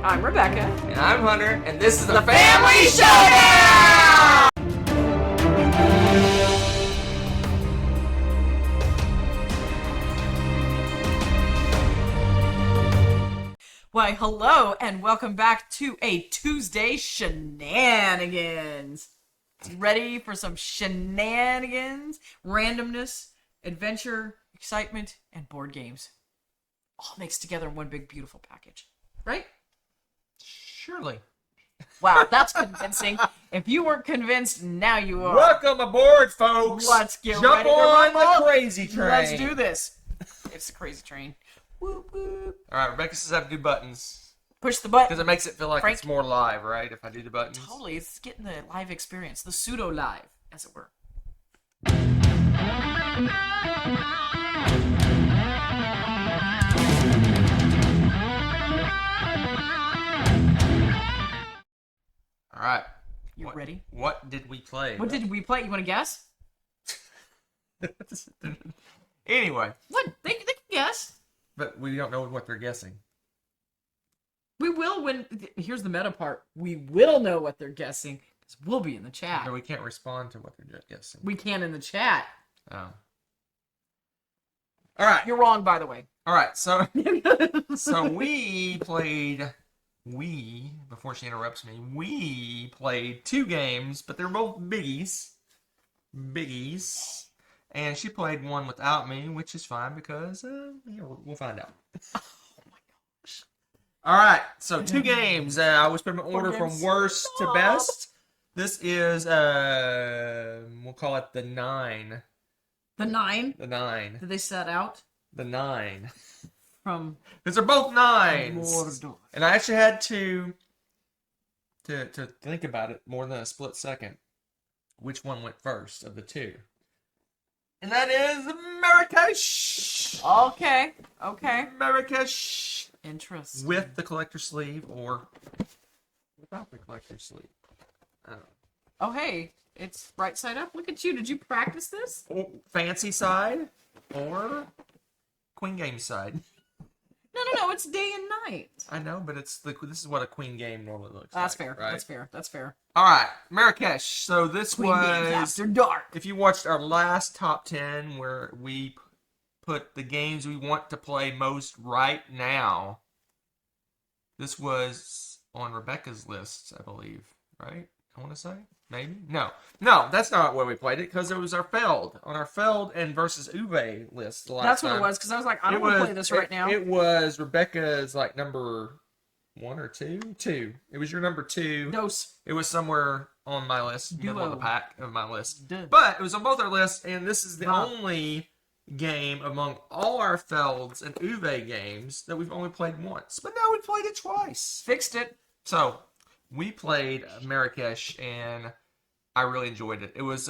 I'm Rebecca. And I'm Hunter, and this is the Family Showdown! Why, hello, and welcome back to a Tuesday Shenanigans. Ready for some shenanigans, randomness, adventure, excitement, and board games. All mixed together in one big, beautiful package. Right? Surely. Wow, that's convincing. If you weren't convinced, now you are. Welcome aboard, folks. Let's get Jump ready on to rumble. the crazy train. Let's do this. It's the crazy train. Whoop, whoop. All right, Rebecca says I have to do buttons. Push the button. Because it makes it feel like Frank. it's more live, right? If I do the buttons. Totally, it's getting the live experience, the pseudo live, as it were. All right. You ready? What did we play? What did we play? You want to guess? Anyway. What? They can guess. But we don't know what they're guessing. We will when... Here's the meta part. We will know what they're guessing, because we'll be in the chat. No, we can't respond to what they're guessing. We can in the chat. Oh. All right. You're wrong, by the way. All right. So we played... before she interrupts me, we played 2 games, but they're both biggies. And she played one without me, which is fine because we'll find out. Oh my gosh. All right, so 2 games. I always put them in order from worst to best. This is, we'll call it the 9. The 9? The 9. Did they set out? The 9. From... Because they're both 9s. Mordor. And I actually had to think about it more than a split second. Which one went first of the 2? And that is Marrakesh. Okay. Marrakesh. Interesting. With the collector sleeve or without the collector sleeve. I don't know. Oh, hey. It's right side up. Look at you. Did you practice this? Or fancy side or queen game side. No. It's day and night. I know, but this is what a queen game normally looks That's like. fair. Right? That's fair. All right, Marrakesh. So this Queen games was after dark. if you watched our last top 10 where we put the games we want to play most right now. This was on Rebecca's list, I believe, right? I want to say. Maybe? No, that's not where we played it because it was on our Feld and versus Uwe list last That's time. what it was because I was like, I don't want to play this right now. It was Rebecca's like number 1 or 2? 2. It was your number 2. Dose. It was somewhere on my list, middle of the pack of my list. Duh. But it was on both our lists, and this is the only game among all our Felds and Uwe games that we've only played once. But now we played it twice. Fixed it. So, we played Marrakesh, and I really enjoyed it. It was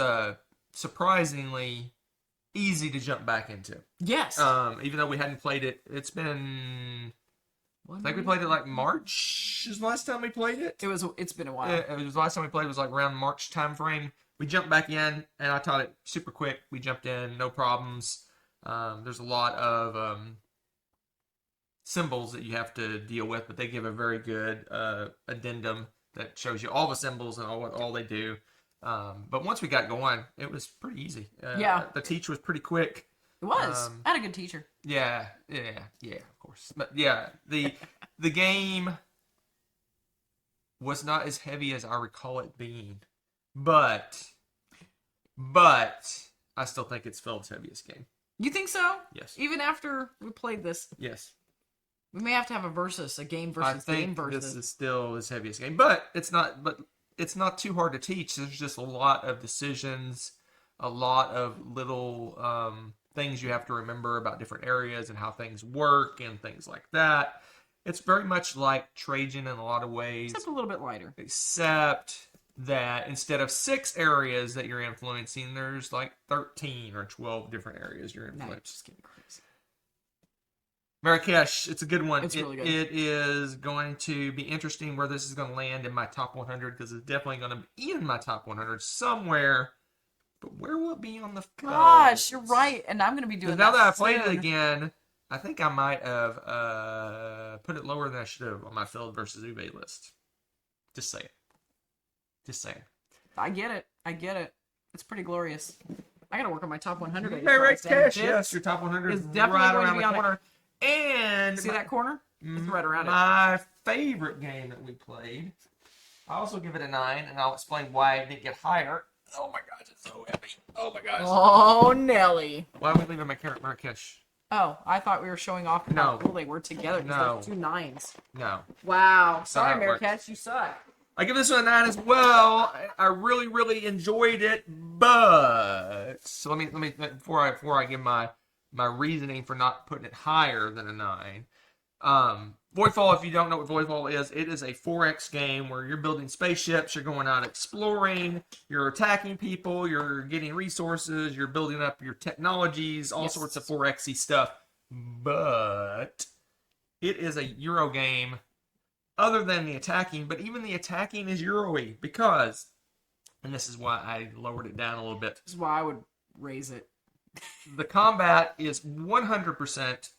surprisingly easy to jump back into. Yes. Even though we hadn't played it, it's been... I think we played it like March is the last time we played it. It's been a while. It was the last time we played. It was like around March time frame. We jumped back in, and I taught it super quick. We jumped in, no problems. There's a lot of symbols that you have to deal with, but they give a very good addendum that shows you all the symbols and all they do. But once we got going, it was pretty easy. Yeah. The teach was pretty quick. It was. I had a good teacher. Yeah, of course. But yeah, the game was not as heavy as I recall it being. But I still think it's Feld's heaviest game. You think so? Yes. Even after we played this? Yes. We may have to have a versus, a game versus I think game versus. this is still his heaviest game. But it's not too hard to teach. There's just a lot of decisions, a lot of little things you have to remember about different areas and how things work and things like that. It's very much like Trajan in a lot of ways. Except a little bit lighter. Except that instead of 6 areas that you're influencing, there's like 13 or 12 different areas you're influencing. No, it's just getting crazy. Marrakesh, it's a good one. It's really good. It is going to be interesting where this is going to land in my top 100 because it's definitely going to be in my top 100 somewhere. But where will it be on the Gosh, you're right. And I'm going to be doing that now that I played it soon. again, I think I might have put it lower than I should have on my Field versus Uwe list. Just saying. Just saying. I get it. It's pretty glorious. I gotta work on my top 100. Okay, right, Cash. Yes, your top 100 is is definitely right going to around be the on it. corner. And See that corner? It's right around it. my favorite game that we played, I also give it a 9, and I'll explain why it didn't get higher. Oh my gosh, it's so heavy. Oh my gosh. Oh, Nelly. Why are we leaving my carrot Marrakesh? Oh, I thought we were showing off how cool they were together. No. Like 2 9s. No. Wow. That's not how Sorry, it works. Marrakesh, you suck. I give this one a 9 as well. I really, really enjoyed it, but so let me before I give my reasoning for not putting it higher than a 9. Voidfall, if you don't know what Voidfall is, it is a 4X game where you're building spaceships, you're going out exploring, you're attacking people, you're getting resources, you're building up your technologies, all sorts of 4X-y stuff. But it is a Euro game other than the attacking, but even the attacking is Euro-y because, and this is why I lowered it down a little bit. This is why I would raise it. The combat is 100%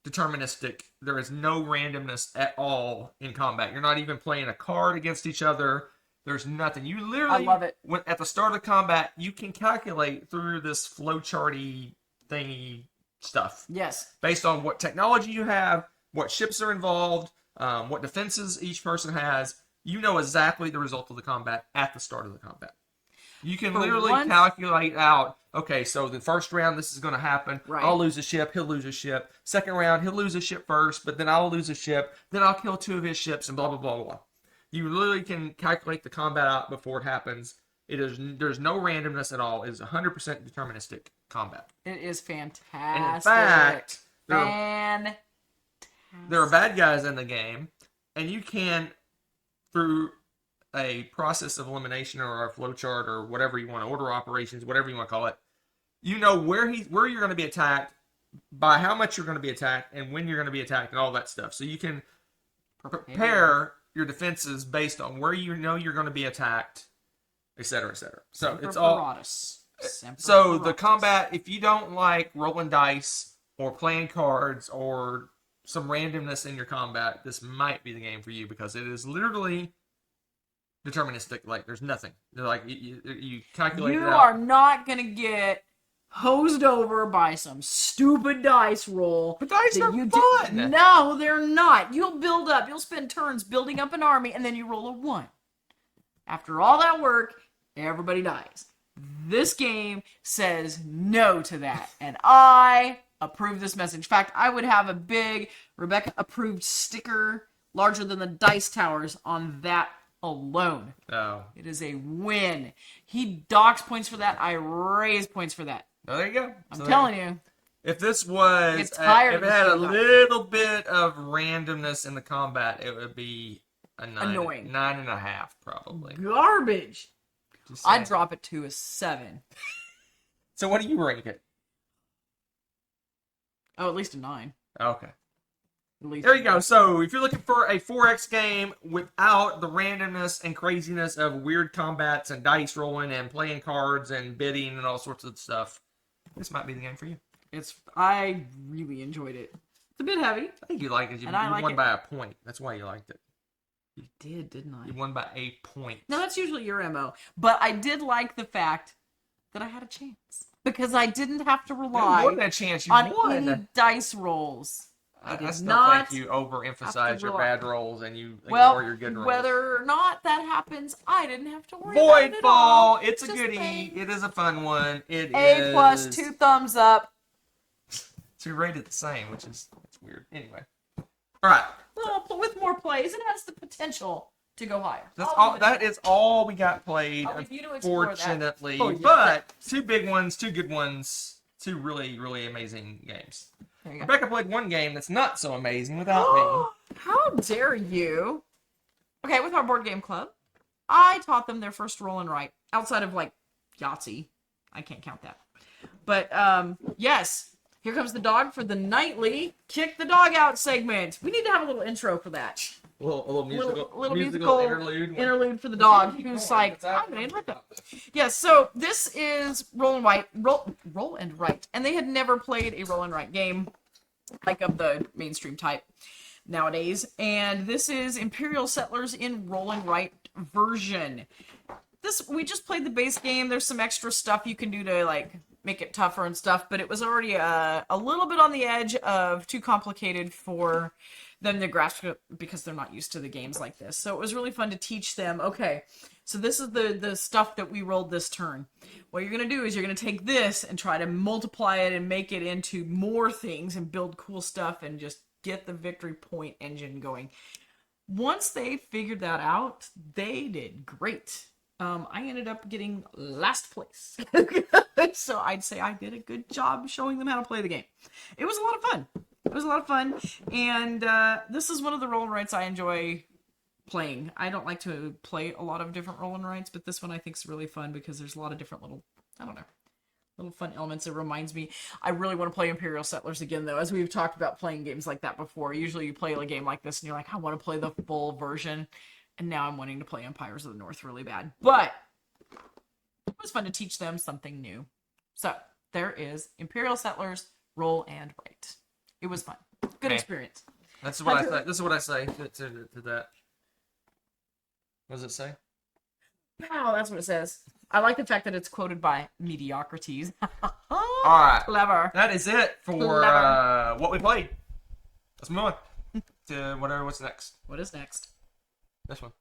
deterministic. There is no randomness at all in combat. You're not even playing a card against each other. There's nothing. You literally, I love it. When, at the start of the combat, you can calculate through this flowcharty thingy stuff. Yes. Based on what technology you have, what ships are involved, what defenses each person has. You know exactly the result of the combat at the start of the combat. You can literally calculate out, okay, so the first round this is going to happen. Right. I'll lose a ship, he'll lose a ship. Second round, he'll lose a ship first, but then I'll lose a ship. Then I'll kill 2 of his ships and blah, blah, blah, blah. You literally can calculate the combat out before it happens. There's no randomness at all. It is 100% deterministic combat. It is fantastic. And in fact, there are bad guys in the game, and you can, through a process of elimination or a flowchart or whatever you want, order operations, whatever you want to call it, you know where you're going to be attacked, by how much you're going to be attacked, and when you're going to be attacked, and all that stuff. So you can prepare your defenses based on where you know you're going to be attacked, etc., etc. So it's all. So the combat, if you don't like rolling dice or playing cards or some randomness in your combat, this might be the game for you because it is literally deterministic. Like there's nothing. Like you calculate it out. You are not gonna get hosed over by some stupid dice roll. But dice are fun. No, they're not. You'll build up. You'll spend turns building up an army, and then you roll a 1. After all that work, everybody dies. This game says no to that, and I approve this message. In fact, I would have a big Rebecca approved sticker larger than the dice towers on that alone. Oh. It is a win. He docks points for that. I raise points for that. Oh, there you go. I'm telling you. If this was, if it had a little bit of randomness in the combat, it would be a 9.5 probably. Garbage. I'd drop it to a 7. So what do you rank it? Oh, at least a 9. Okay. There you go. So if you're looking for a 4X game without the randomness and craziness of weird combats and dice rolling and playing cards and bidding and all sorts of stuff, this might be the game for you. I really enjoyed it. It's a bit heavy. I think you liked it. You won by a point. That's why you liked it. You did, didn't I? You won by a point. No, that's usually your MO. But I did like the fact that I had a chance. Because I didn't have to rely on any dice rolls. I still think you overemphasize your bad rolls and you ignore your good rolls. Whether or not that happens, I didn't have to worry about it at all. It's a goodie. It is a fun one. It A plus, 2 thumbs up. So we rated the same, which is weird. Anyway. All right. Well, with more plays, it has the potential to go higher. That is all we got played, unfortunately. But 2 big ones, 2 good ones, 2 really, really amazing games. Rebecca played 1 game that's not so amazing without me. How dare you? Okay, with our board game club, I taught them their first roll and write. Outside of, like, Yahtzee. I can't count that. But, yes. Here comes the dog for the nightly Kick the Dog Out segment. We need to have a little intro for that. A little musical interlude for the dog who's like, I'm going to interrupt that. Yes, so this is roll and write. And they had never played a roll and write game, like of the mainstream type. nowadays. And this is Imperial Settlers in Roll and Write version. We just played the base game. There's some extra stuff you can do to like make it tougher and stuff, but it was already a little bit on the edge of too complicated for them to grasp because they're not used to the games like this. So it was really fun to teach them, okay, so this is the stuff that we rolled this turn. What you're going to do is you're going to take this and try to multiply it and make it into more things and build cool stuff and just get the victory point engine going. Once they figured that out, they did great. I ended up getting last place. So I'd say I did a good job showing them how to play the game. It was a lot of fun. It was a lot of fun. And this is one of the roll and writes I enjoy playing. I don't like to play a lot of different roll and writes, but this one I think is really fun because there's a lot of different little, I don't know, little fun elements. It reminds me, I really want to play Imperial Settlers again, though, as we've talked about playing games like that before. Usually you play a game like this and you're like, I want to play the full version. And now I'm wanting to play Empires of the North really bad. But it was fun to teach them something new. So there is Imperial Settlers Roll and Write. It was fun. Good experience. That's what I say. This is what I say to that. What does it say? Wow, that's what it says. I like the fact that it's quoted by mediocrities. All right. Clever. That is it for what we played. Let's move on to what's next. What is next? This one.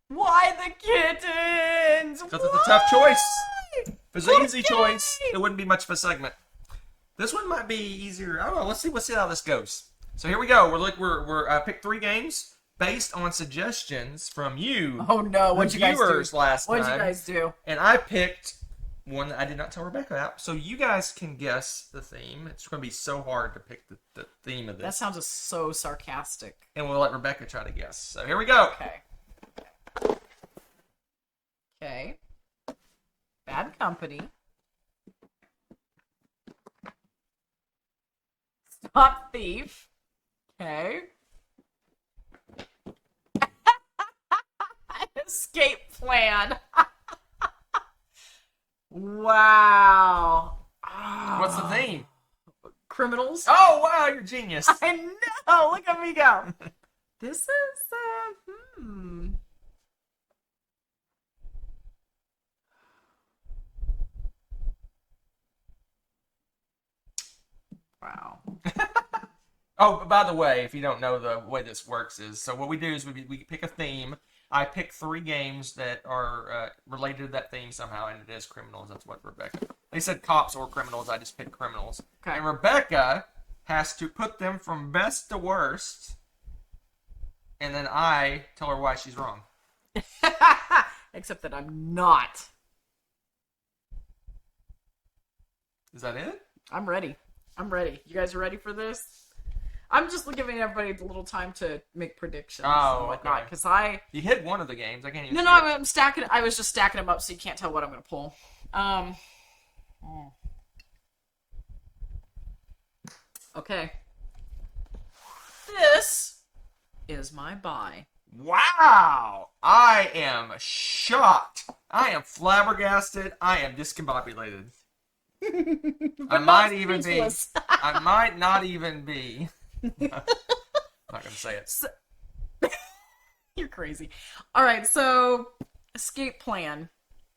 Why the kittens? Because it's a tough choice. If it's an easy choice, it wouldn't be much of a segment. This one might be easier. I don't know. Let's see how this goes. So here we go. I picked 3 games based on suggestions from you. Oh no! What'd you guys do? Last time. What'd you guys do? And I picked one that I did not tell Rebecca about. So you guys can guess the theme. It's going to be so hard to pick the theme of this. That sounds so sarcastic. And we'll let Rebecca try to guess. So here we go. Okay. Bad Company. Stop Thief. Okay. Escape Plan. Wow. What's the theme? Criminals. Oh, wow, you're a genius. I know. Look at me go. This is, Wow. Oh, by the way, if you don't know, the way this works is, so what we do is we pick a theme. I pick 3 games that are related to that theme somehow, and it is criminals. That's what Rebecca. They said cops or criminals. I just picked criminals. Okay. And Rebecca has to put them from best to worst, and then I tell her why she's wrong. Except that I'm not. Is that it? I'm ready. You guys ready for this? I'm just giving everybody a little time to make predictions and whatnot, because You hit one of the games. I can't even. No, I'm stacking. I was just stacking them up, so you can't tell what I'm going to pull. Okay. This is my buy. Wow! I am shocked. I am flabbergasted. I am discombobulated. I might even be. I might not even be. I'm not gonna say it. You're crazy. All right, so Escape Plan,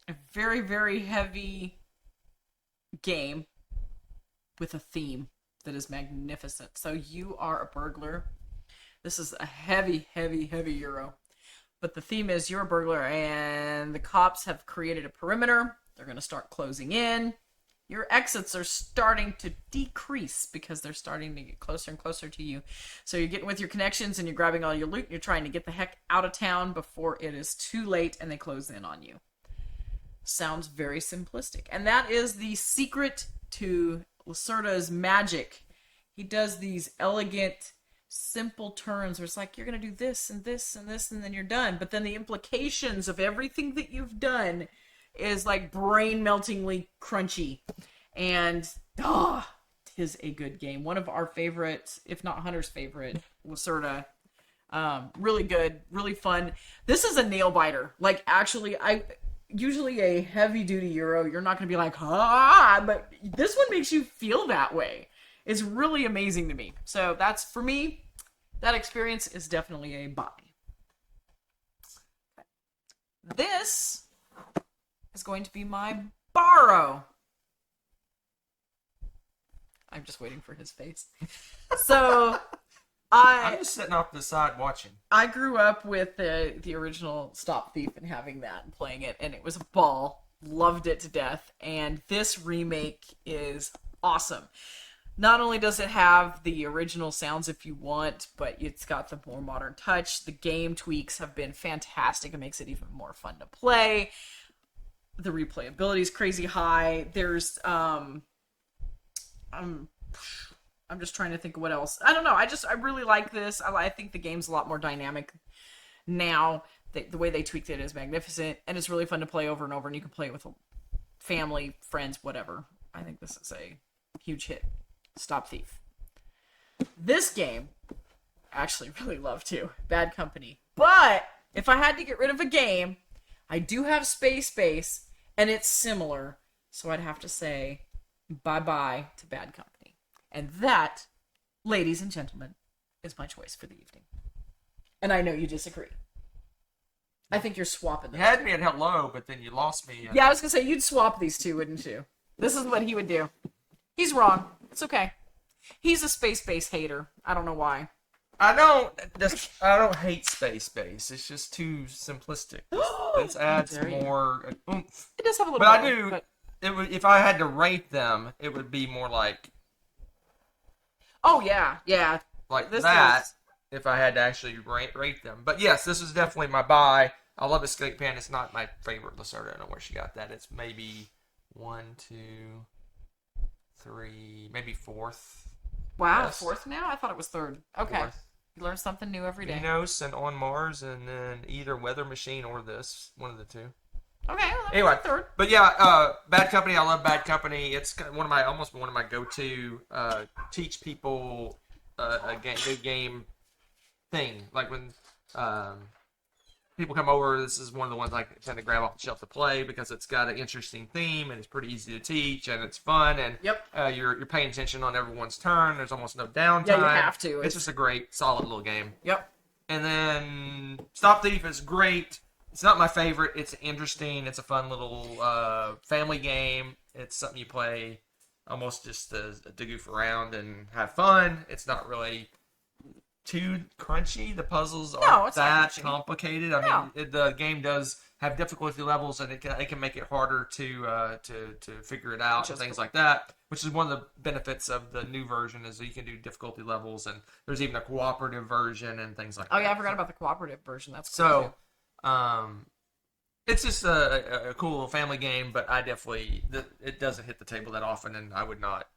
a very, very heavy game with a theme that is magnificent. So you are a burglar. This is a heavy, heavy, heavy Euro. But the theme is you're a burglar and the cops have created a perimeter. They're going to start closing in. Your exits are starting to decrease because they're starting to get closer and closer to you. So you're getting with your connections and you're grabbing all your loot and you're trying to get the heck out of town before it is too late and they close in on you. Sounds very simplistic. And that is the secret to Lacerda's magic. He does these elegant, simple turns where it's like, you're going to do this and this and this and then you're done. But then the implications of everything that you've done is like brain-meltingly crunchy. And, tis a good game. One of our favorite, if not Hunter's favorite, Lacerda Really good, really fun. This is a nail biter. Like, actually, usually a heavy duty Euro, you're not going to be like, but this one makes you feel that way. It's really amazing to me. So that's, for me, that experience is definitely a buy. This is going to be my borrow. I'm just waiting for his face. So I'm just sitting off to the side watching. I grew up with the original Stop Thief and having that and playing it, and it was a ball. Loved it to death. And this remake is awesome. Not only does it have the original sounds if you want, but it's got the more modern touch. The game tweaks have been fantastic. It makes it even more fun to play. The replayability is crazy high. There's I'm just trying to think of what else. I don't know. I really like this. I think the game's a lot more dynamic now. The way they tweaked it is magnificent, and it's really fun to play over and over, and you can play it with family, friends, whatever. I think this is a huge hit. Stop Thief. This game, I actually really love too. Bad Company. But if I had to get rid of a game, I do have Space Base, and it's similar, so I'd have to say bye-bye to Bad Company. And that, ladies and gentlemen, is my choice for the evening. And I know you disagree. I think you're swapping them. You had me at hello, but then you lost me. Yeah, I was going to say, you'd swap these two, wouldn't you? This is what he would do. He's wrong. It's okay. He's a space-based hater. I don't know why. I don't hate Space Base. It's just too simplistic. This adds more oomph. It does have a little But bit. I do. It would, if I had to rate them, it would be more like. Oh yeah, yeah. Like this that. If I had to actually rate them, but yes, this is definitely my buy. I love Escape Pan. It's not my favorite Lacerda. I don't know where she got that. It's maybe 1, 2, 3, maybe fourth. Wow, yes. Fourth now? I thought it was third. Okay. Fourth. You learn something new every day. Venus and On Mars, and then either Weather Machine or this. One of the two. Okay, well, anyway, third. But yeah, Bad Company. I love Bad Company. It's almost one of my go-to teach people a good game thing. Like when people come over, this is one of the ones I tend to grab off the shelf to play because it's got an interesting theme and it's pretty easy to teach and it's fun and you're paying attention on everyone's turn. There's almost no downtime. Yeah, you have to. It's just a great, solid little game. Yep. And then Stop Thief is great. It's not my favorite. It's interesting. It's a fun little family game. It's something you play almost just to goof around and have fun. It's not really too crunchy. The puzzles aren't that complicated. I mean, the game does have difficulty levels, and it can make it harder to figure it out and things like that. Which is one of the benefits of the new version is that you can do difficulty levels, and there's even a cooperative version and things like that. Oh yeah, I forgot about the cooperative version. That's cool so. Too. It's just a cool little family game, but I definitely it doesn't hit the table that often, and I would not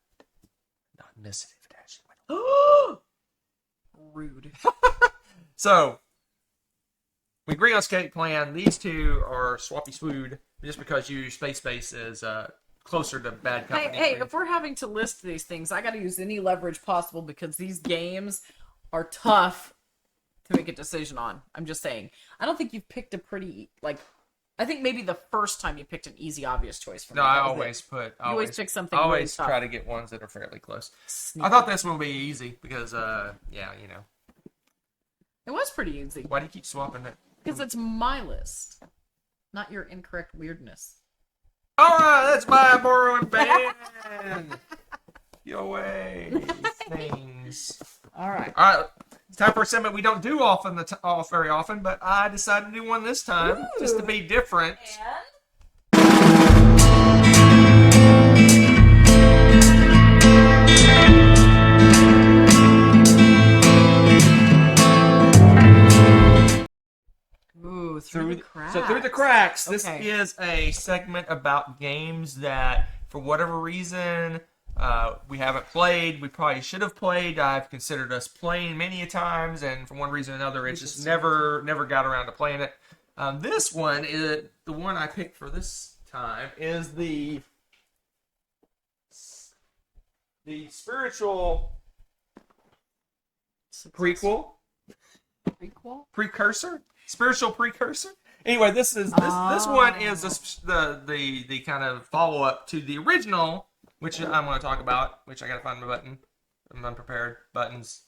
miss it if it actually went. Rude. So we agree on Escape Plan. These two are swappy swood just because you Space Base is closer to Bad Company. Hey, if we're having to list these things, I got to use any leverage possible because these games are tough to make a decision on. I'm just saying. I don't think you've picked a pretty, I think maybe the first time you picked an easy, obvious choice for me. No, I always pick something. I always really tough. try to get ones that are fairly close. Sneaky. I thought this one would be easy because, It was pretty easy. Why do you keep swapping it? Because it's my list, not your incorrect weirdness. All right, that's my borrowing ban. Your way, things. All right. It's time for a segment we don't do very often, but I decided to do one this time just to be different. Ooh, through the cracks. So Through the Cracks, this is a segment about games that, for whatever reason, we haven't played. We probably should have played. I've considered us playing many a times, and for one reason or another, it's just never got around to playing it. This one is the one I picked for this time. Is the spiritual prequel Prequel? Precursor, spiritual precursor. Anyway, this one is the kind of follow up to the original, which I'm going to talk about. Which I got to find my button. I'm unprepared. Buttons.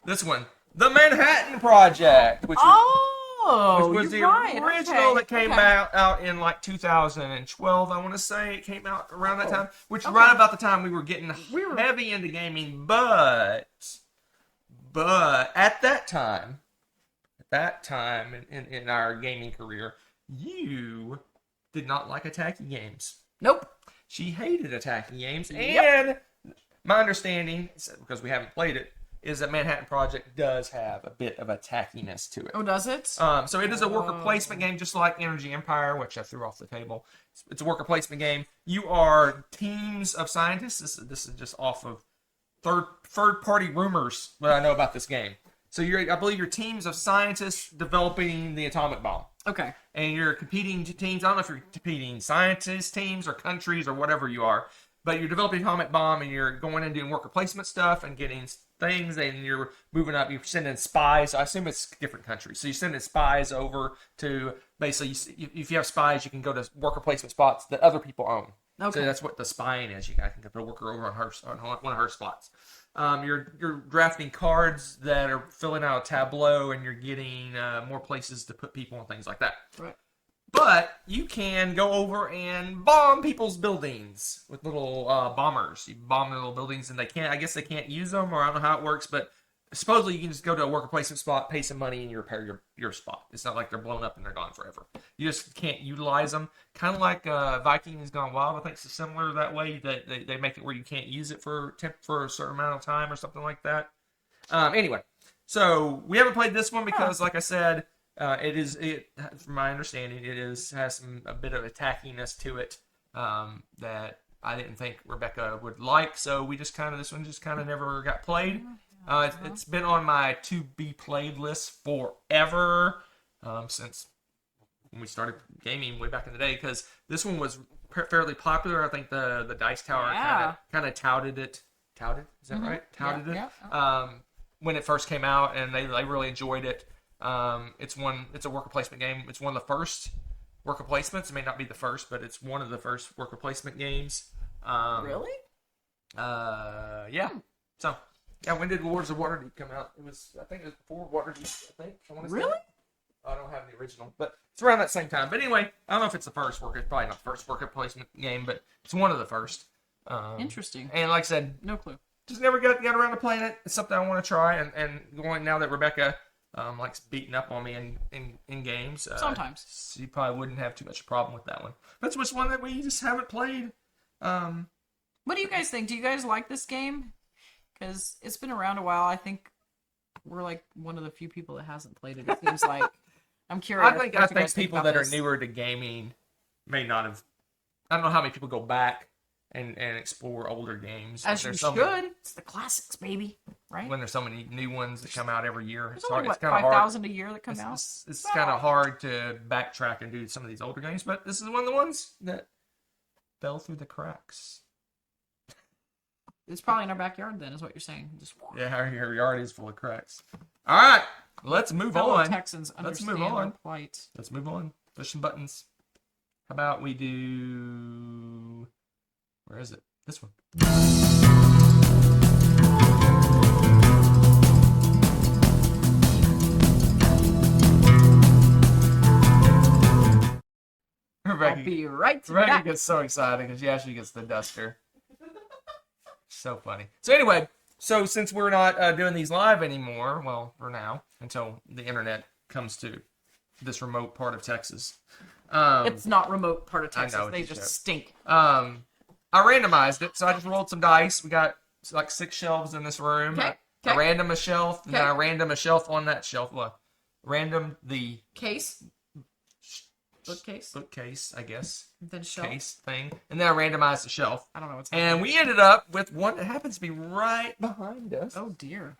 This one, the Manhattan Project, which was the original that came out in like 2012. I want to say it came out around that time, which is right about the time we were getting heavy into gaming. But at that time in our gaming career, you did not like attacking games. Nope. She hated attacking games, and my understanding, because we haven't played it, is that Manhattan Project does have a bit of attackiness to it. Oh, does it? So it is a worker placement game, just like Energy Empire, which I threw off the table. It's a worker placement game. You are teams of scientists. This is just off of third-party rumors what I know about this game. So I believe you're teams of scientists developing the atomic bomb. Okay. And you're competing teams. I don't know if you're competing scientist teams or countries or whatever you are, but you're developing an atomic bomb and you're going and doing worker placement stuff and getting things, and you're moving up. You're sending spies. I assume it's different countries. So you're sending spies over to basically, if you have spies, you can go to worker placement spots that other people own. Okay. So that's what the spying is. You can put a worker over on one of her spots. You're drafting cards that are filling out a tableau, and you're getting more places to put people and things like that. Right. But you can go over and bomb people's buildings with little bombers. You bomb their little buildings, and I guess they can't use them, or I don't know how it works, but supposedly you can just go to a worker placement spot, pay some money, and you repair your spot. It's not like they're blown up and they're gone forever. You just can't utilize them. Kind of like Vikings Gone Wild. I think it's similar that way. That they make it where you can't use it for a certain amount of time or something like that. Anyway, so we haven't played this one because, like I said, from my understanding, has a bit of attackiness to it that I didn't think Rebecca would like. So this one just kind of never got played. It's been on my to be played list forever, since when we started gaming way back in the day, because this one was fairly popular. I think the Dice Tower kind of touted it. Touted? Is that right? Touted it. Yeah. When it first came out, and they really enjoyed it. It's a worker placement game. It's one of the first worker placements. It may not be the first, but it's one of the first worker placement games. Really? Yeah. So, yeah, when did Lords of Waterdeep come out? I think it was before Waterdeep, I want to say. Really? I don't have the original, but it's around that same time. But anyway, I don't know if it's the first worker. It's probably not the first worker placement game, but it's one of the first. Interesting. And like I said, no clue. Just never got around to playing it. It's something I want to try, and going now that Rebecca likes beating up on me in games. Sometimes. She probably wouldn't have too much of a problem with that one. That's just one that we just haven't played. What do you guys think? Do you guys like this game? Because it's been around a while. I think we're like one of the few people that hasn't played it. It seems like. I'm curious. I think people that are newer to gaming may not have. I don't know how many people go back and explore older games. As you should. It's the classics, baby. Right? When there's so many new ones that come out every year. There's only, 5,000 a year that come out? It's kind of hard to backtrack and do some of these older games, but this is one of the ones that fell through the cracks. It's probably in our backyard then, is what you're saying. Yeah, our yard is full of cracks. All right, let's move on. Texans understand our plight. Let's move on. Push some buttons. How about we do... Where is it? This one. I'll be right back. Rebecca gets so excited because she gets the duster. So funny. So anyway, since we're not doing these live anymore, well, for now, until the internet comes to this remote part of Texas. It's not remote part of Texas. I know, they just stink. I randomized it, so I just rolled some dice. We got like 6 shelves in this room. Okay. I random a shelf, and then I random a shelf on that shelf. Well, random the case. Bookcase, I guess. Then shelf. Case thing. And then I randomized the shelf. I don't know what's happening. And we ended up with one that happens to be right behind us. Oh, dear.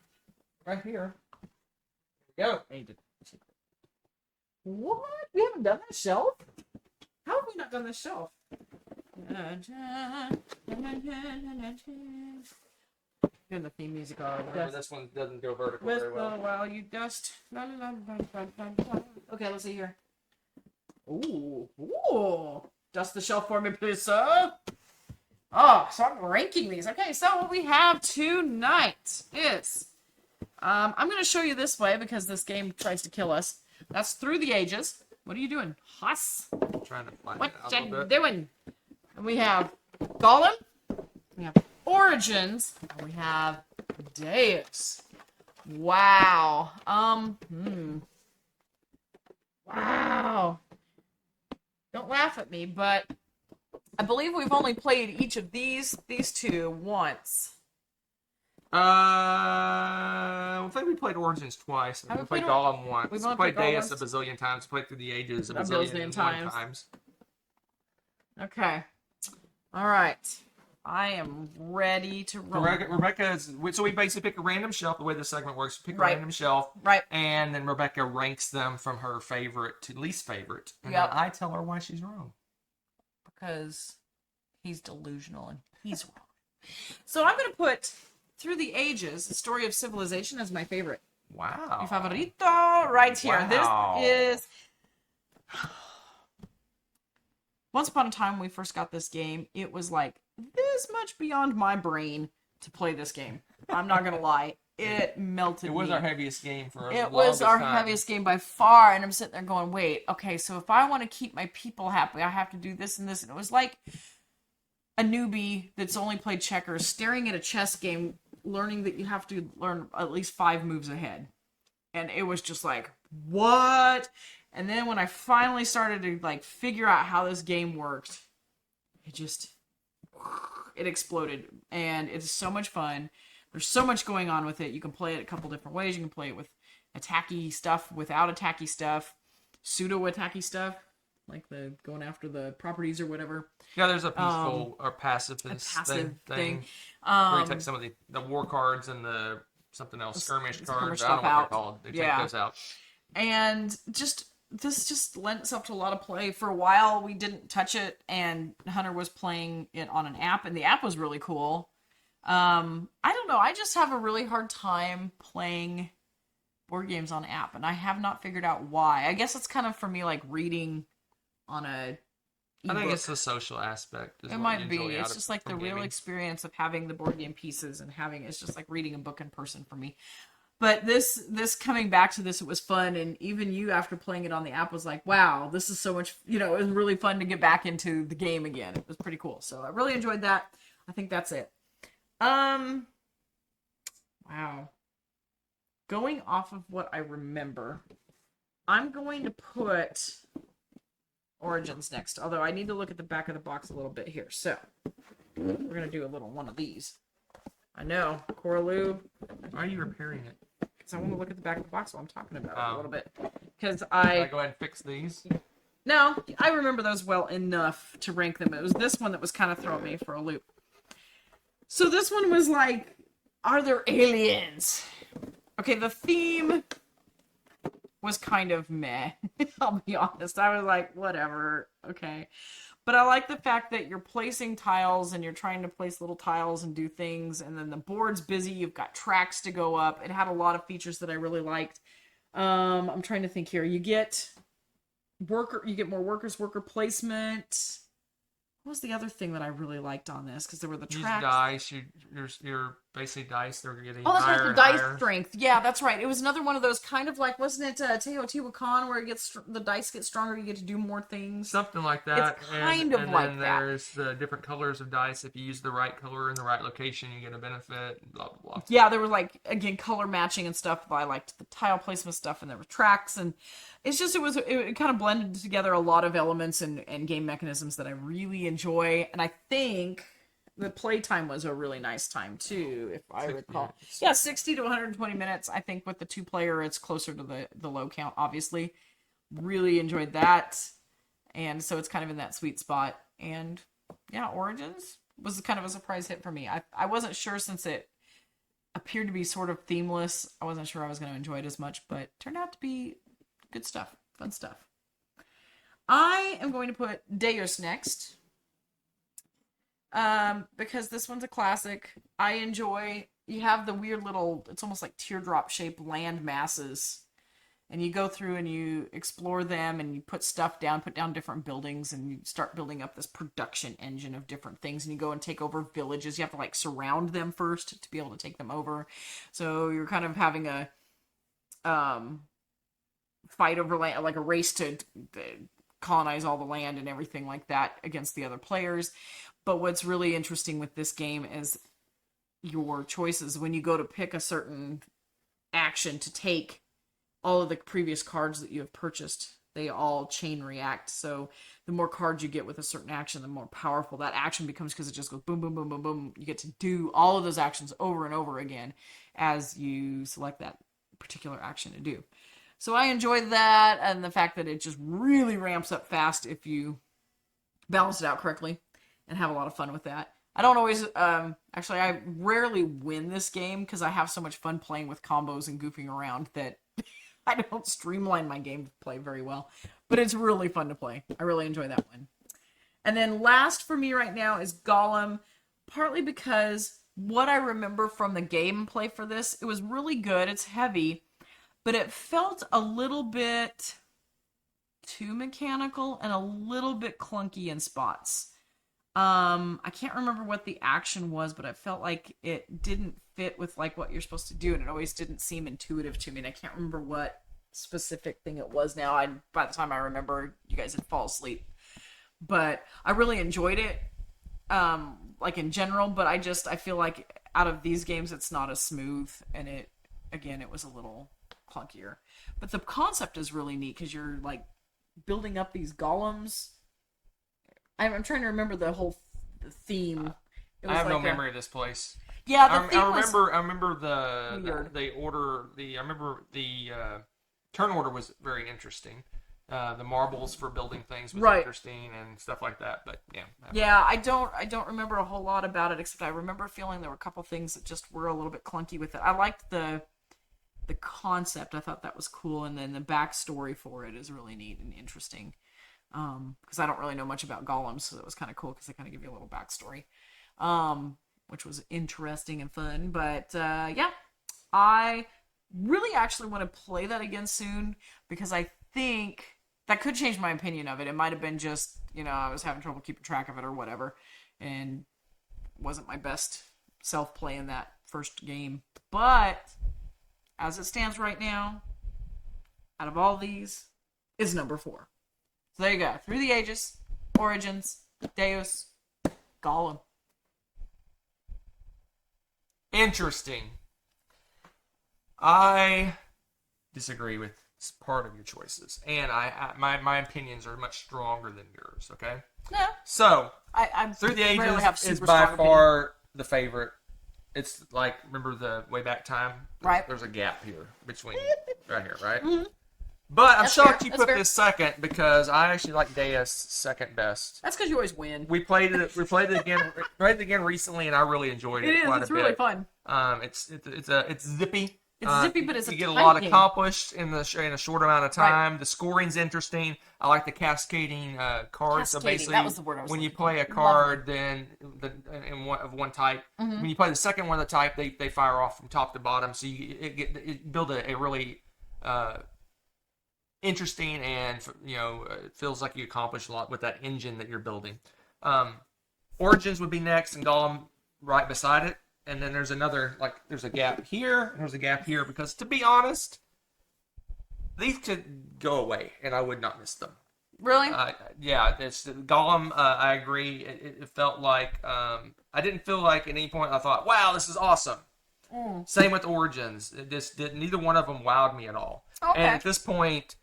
Right here. Here we go. Hey, what? We haven't done that shelf? How have we not done this shelf? Doing the theme music already. Remember, this one doesn't go vertical With very well. while you dust. Okay, let's see here. Ooh. Dust the shelf for me, please, sir. Oh, so I'm ranking these. Okay, so what we have tonight is... I'm going to show you this way because this game tries to kill us. That's Through the Ages. What are you doing? Huss? I'm trying to flatten What it out a you little bit. doing? And we have Gollum. We have Origins. And we have Deus. Wow. Wow. Don't laugh at me, but I believe we've only played each of these two once. I think we played Origins twice. Have We we played played Gollum once. We've We only played played Gollum Deus a bazillion times. We played Through the Ages a bazillion bazillion and times. one times. Okay. All right. I am ready to roll. So we basically pick a random shelf. The way this segment works, we pick a Right. random shelf, Right. and then Rebecca ranks them from her favorite to least favorite. And Yep. then I tell her why she's wrong. Because he's delusional and he's wrong. So I'm going to put Through the Ages, The Story of Civilization as my favorite. Wow. Mi favorito right here. Wow. This is... Once upon a time when we first got this game, it was like this much beyond my brain to play this game. I'm not going to lie. It melted me. It was our heaviest game for It was our heaviest game by far, and I'm sitting there going, wait, okay, so if I want to keep my people happy, I have to do this and this. And it was like a newbie that's only played checkers staring at a chess game, learning that you have to learn at least 5 moves ahead. And it was just like, what? And then when I finally started to like figure out how this game worked, it exploded. And it's so much fun. There's so much going on with it. You can play it a couple different ways. You can play it with attacky stuff, without attacky stuff, pseudo-attacky stuff, like the going after the properties or whatever. Yeah, there's a peaceful or pacifist thing. Where you take some of the war cards and the something else, skirmish cards. I don't know what they're called. They take those out. And this just lent itself to a lot of play. For a while, we didn't touch it, and Hunter was playing it on an app, and the app was really cool. I don't know. I just have a really hard time playing board games on app, and I have not figured out why. I guess it's kind of for me like reading on a I think it's the social aspect. It might be. It's just like the real experience of having the board game pieces and it's just like reading a book in person for me. But this coming back to this, it was fun. And even you, after playing it on the app, was like, wow, this is so much, it was really fun to get back into the game again. It was pretty cool. So I really enjoyed that. I think that's it. Wow. Going off of what I remember, I'm going to put Origins next, although I need to look at the back of the box a little bit here. So we're gonna do a little one of these. I know, Coraloo. Why are you repairing it? Because I want to look at the back of the box while I'm talking about it a little bit. Because Can I go ahead and fix these? No, I remember those well enough to rank them. It was this one that was kind of throwing me for a loop. So this one was like, are there aliens? Okay, the theme was kind of meh. I'll be honest. I was like, whatever. Okay. But I like the fact that you're placing tiles and you're trying to place little tiles and do things. And then the board's busy. You've got tracks to go up. It had a lot of features that I really liked. I'm trying to think here. You get more worker placement. What was the other thing that I really liked on this? Because there were the tracks. Dice. You're basically dice. They're getting that's higher right, the and dice higher. strength. Yeah, that's right. It was another one of those kind of like, wasn't it Teotihuacan, where the dice get stronger, you get to do more things? Something like that. It's kind of and like then that. There's the different colors of dice. If you use the right color in the right location, you get a benefit. Blah blah blah. Yeah, there were like, again, color matching and stuff. I liked the tile placement stuff, and there were tracks, and it's just it kind of blended together a lot of elements and game mechanisms that I really enjoy. And I think the playtime was a really nice time too, if I recall. Minutes. Yeah, 60 to 120 minutes. I think with the 2-player, it's closer to the low count, obviously. Really enjoyed that. And so it's kind of in that sweet spot. And yeah, Origins was kind of a surprise hit for me. I wasn't sure, since it appeared to be sort of themeless. I wasn't sure I was going to enjoy it as much, but it turned out to be good stuff. Fun stuff. I am going to put Deus next. Because this one's a classic. I enjoy you have the weird little, it's almost like teardrop shaped land masses. And you go through and you explore them and you put stuff down, put down different buildings, and you start building up this production engine of different things. And you go and take over villages. You have to like surround them first to be able to take them over. So you're kind of having a fight over land, like a race to colonize all the land and everything like that against the other players. But what's really interesting with this game is your choices. When you go to pick a certain action to take, all of the previous cards that you have purchased, they all chain react. So the more cards you get with a certain action, the more powerful that action becomes, because it just goes boom, boom, boom, boom, boom. You get to do all of those actions over and over again as you select that particular action to do. So I enjoyed that, and the fact that it just really ramps up fast if you balance it out correctly and have a lot of fun with that. I don't always, actually, I rarely win this game because I have so much fun playing with combos and goofing around that I don't streamline my game to play very well, but it's really fun to play. I really enjoy that one. And then last for me right now is Gollum, partly because what I remember from the gameplay for this, it was really good. It's heavy, but it felt a little bit too mechanical and a little bit clunky in spots. I can't remember what the action was, but I felt like it didn't fit with like what you're supposed to do, and it always didn't seem intuitive to me. And I can't remember what specific thing it was now. By the time I remember, you guys had fall asleep. But I really enjoyed it, like in general. But I feel like out of these games, it's not as smooth, and it was a little clunkier. But the concept is really neat because you're like building up these golems. I'm trying to remember the whole theme. I have no memory of this place. Yeah, I remember the weird. I remember the turn order was very interesting. The marbles for building things was interesting and stuff like that. But yeah. I don't remember a whole lot about it, except I remember feeling there were a couple things that just were a little bit clunky with it. I liked the concept. I thought that was cool, and then the backstory for it is really neat and interesting. Because I don't really know much about golems, so it was kind of cool because they kind of give you a little backstory, which was interesting and fun. But yeah, I really actually want to play that again soon, because I think that could change my opinion of it. It might have been just, I was having trouble keeping track of it or whatever, and wasn't my best self playing that first game. But as it stands right now, out of all these, is number 4. So there you go. Through the Ages, Origins, Deus, Gollum. Interesting. I disagree with part of your choices, and my opinions are much stronger than yours. Okay. Yeah. So I Through the rarely Ages have is super by strong far the favorite. It's like, remember the way back time? Right. There's a gap here between right here, right? Mm-hmm. But I'm That's shocked fair. you That's put fair. this second, because I actually like Deus second best. That's because you always win. We played it again recently, and I really enjoyed it. It is. Quite It's a really bit. fun. It's zippy. It's zippy, but it's you a get a tight lot game. accomplished in a short amount of time. Right. The scoring's interesting. I like the cascading cards. So Cascading, basically, that was the word I was when you looking play a for. card, then of one type, Mm-hmm. when you play the second one of the type, they fire off from top to bottom. So it build a really interesting, and it feels like you accomplish a lot with that engine that you're building. Origins would be next, and Gollum right beside it. And then there's there's a gap here, and there's a gap here, because to be honest, these could go away, and I would not miss them. Really? Yeah, it's Gollum. I agree. It felt like I didn't feel like at any point I thought, "Wow, this is awesome." Same with Origins. It just neither one of them wowed me at all. Okay. And at this point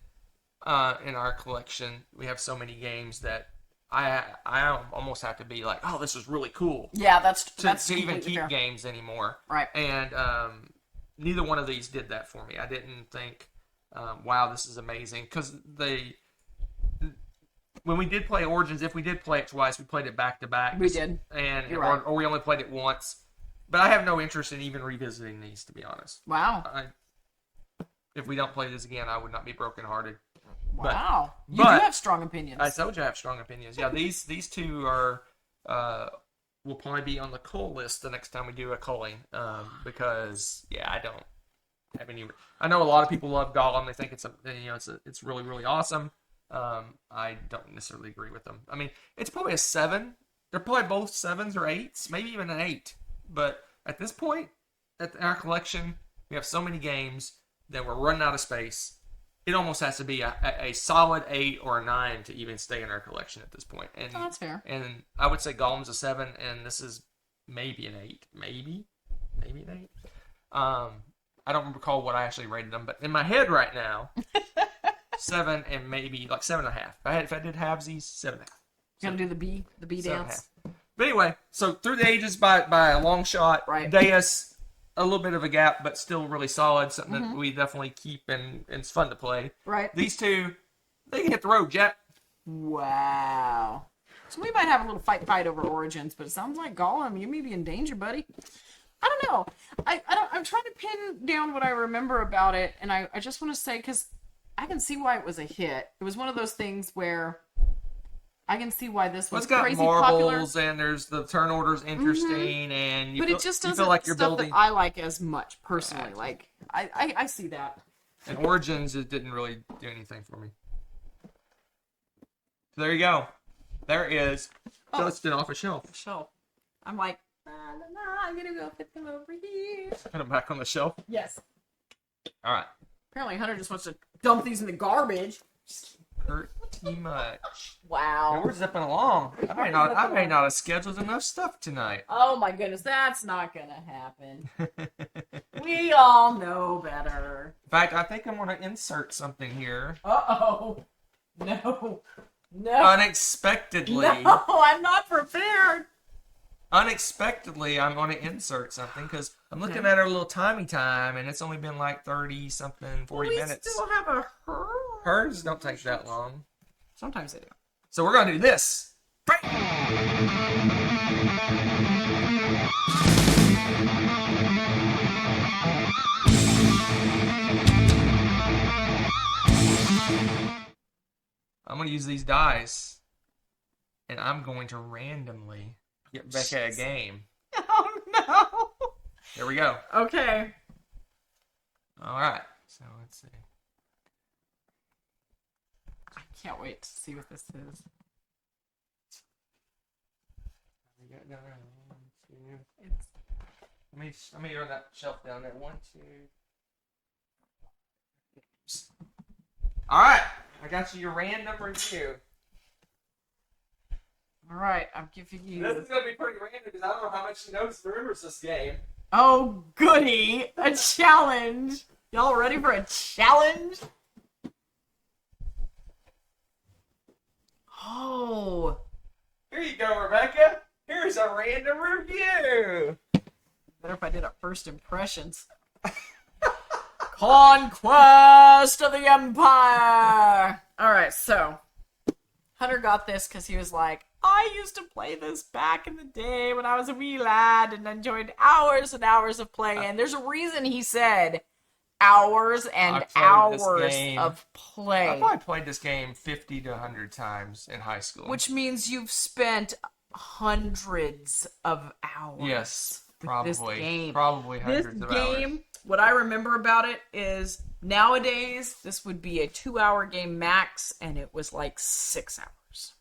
in our collection, we have so many games that I almost have to be like, "Oh, this is really cool." Yeah, that's To even completely keep fair. games anymore. Right. And neither one of these did that for me. I didn't think, wow, this is amazing. Because when we did play Origins, if we did play it twice, we played it back to back. We did. And You're right. or we only played it once. But I have no interest in even revisiting these, to be honest. Wow. If we don't play this again, I would not be brokenhearted. Wow. You but do have strong opinions. I told you I have strong opinions. Yeah, these two are will probably be on the cull list the next time we do a culling. Because I don't have any. I know a lot of people love Gollum. They think it's really really awesome. I don't necessarily agree with them. I mean, it's probably a 7. They're probably both 7s or 8s, maybe even an 8. But at this point, in our collection, we have so many games that we're running out of space. It almost has to be a solid 8 or a 9 to even stay in our collection at this point. And that's fair. And I would say Gollum's a 7, and this is maybe an 8. Maybe an 8. I don't recall what I actually rated them, but in my head right now, 7 and maybe like 7.5. If I did halvesies, 7.5. Gonna do the B dance. But anyway, so Through the Ages by a long shot. Right. Deus, a little bit of a gap, but still really solid. Something that we definitely keep, and it's fun to play. Right. These two, they can hit the road, Jack. Wow. So we might have a little fight over Origins, but it sounds like Gollum, you may be in danger, buddy. I don't know. I'm trying to pin down what I remember about it, and I just want to say, because I can see why it was a hit. It was one of those things where I can see why this was crazy popular. It's got marbles, and there's the turn order's interesting, and it just doesn't feel like you're stuff building. That I like as much personally. Yeah. Like I see that. And Origins, it didn't really do anything for me. So there you go. There is Dustin off a shelf. I'm like, I'm gonna go put them over here. Put them back on the shelf. Yes. All right. Apparently, Hunter just wants to dump these in the garbage. Pretty much. Wow. And we're zipping along. I may not have scheduled enough stuff tonight. Oh my goodness, that's not gonna happen. We all know better. In fact, I think I'm gonna insert something here. Uh-oh. No. Unexpectedly. No, I'm not prepared. Unexpectedly, I'm going to insert something because I'm looking at our little timey time, and it's only been like 30-something, 40 minutes. We still have a herd. Hers don't take that long. Sometimes they do. So we're going to do this. I'm going to use these dice, and I'm going to randomly get Becca a game. Oh, no. Here we go. Okay. All right. So let's see. I can't wait to see what this is. Let me run that shelf down there. 1, 2. All right. I got you your random review. All right, I'm giving you. This is gonna be pretty random because I don't know how much she remembers this game. Oh, goody! A challenge. Y'all ready for a challenge? Oh. Here you go, Rebecca. Here's a random review. Better if I did a first impressions. Conquest of the Empire! Alright, so Hunter got this because he was like, I used to play this back in the day when I was a wee lad and enjoyed hours and hours of play. And there's a reason he said hours and hours of play. I probably played this game 50 to 100 times in high school. Which means you've spent hundreds of hours. Yes, with probably. This game. Probably hundreds of hours. What I remember about it is nowadays this would be a 2-hour game max, and it was like 6 hours.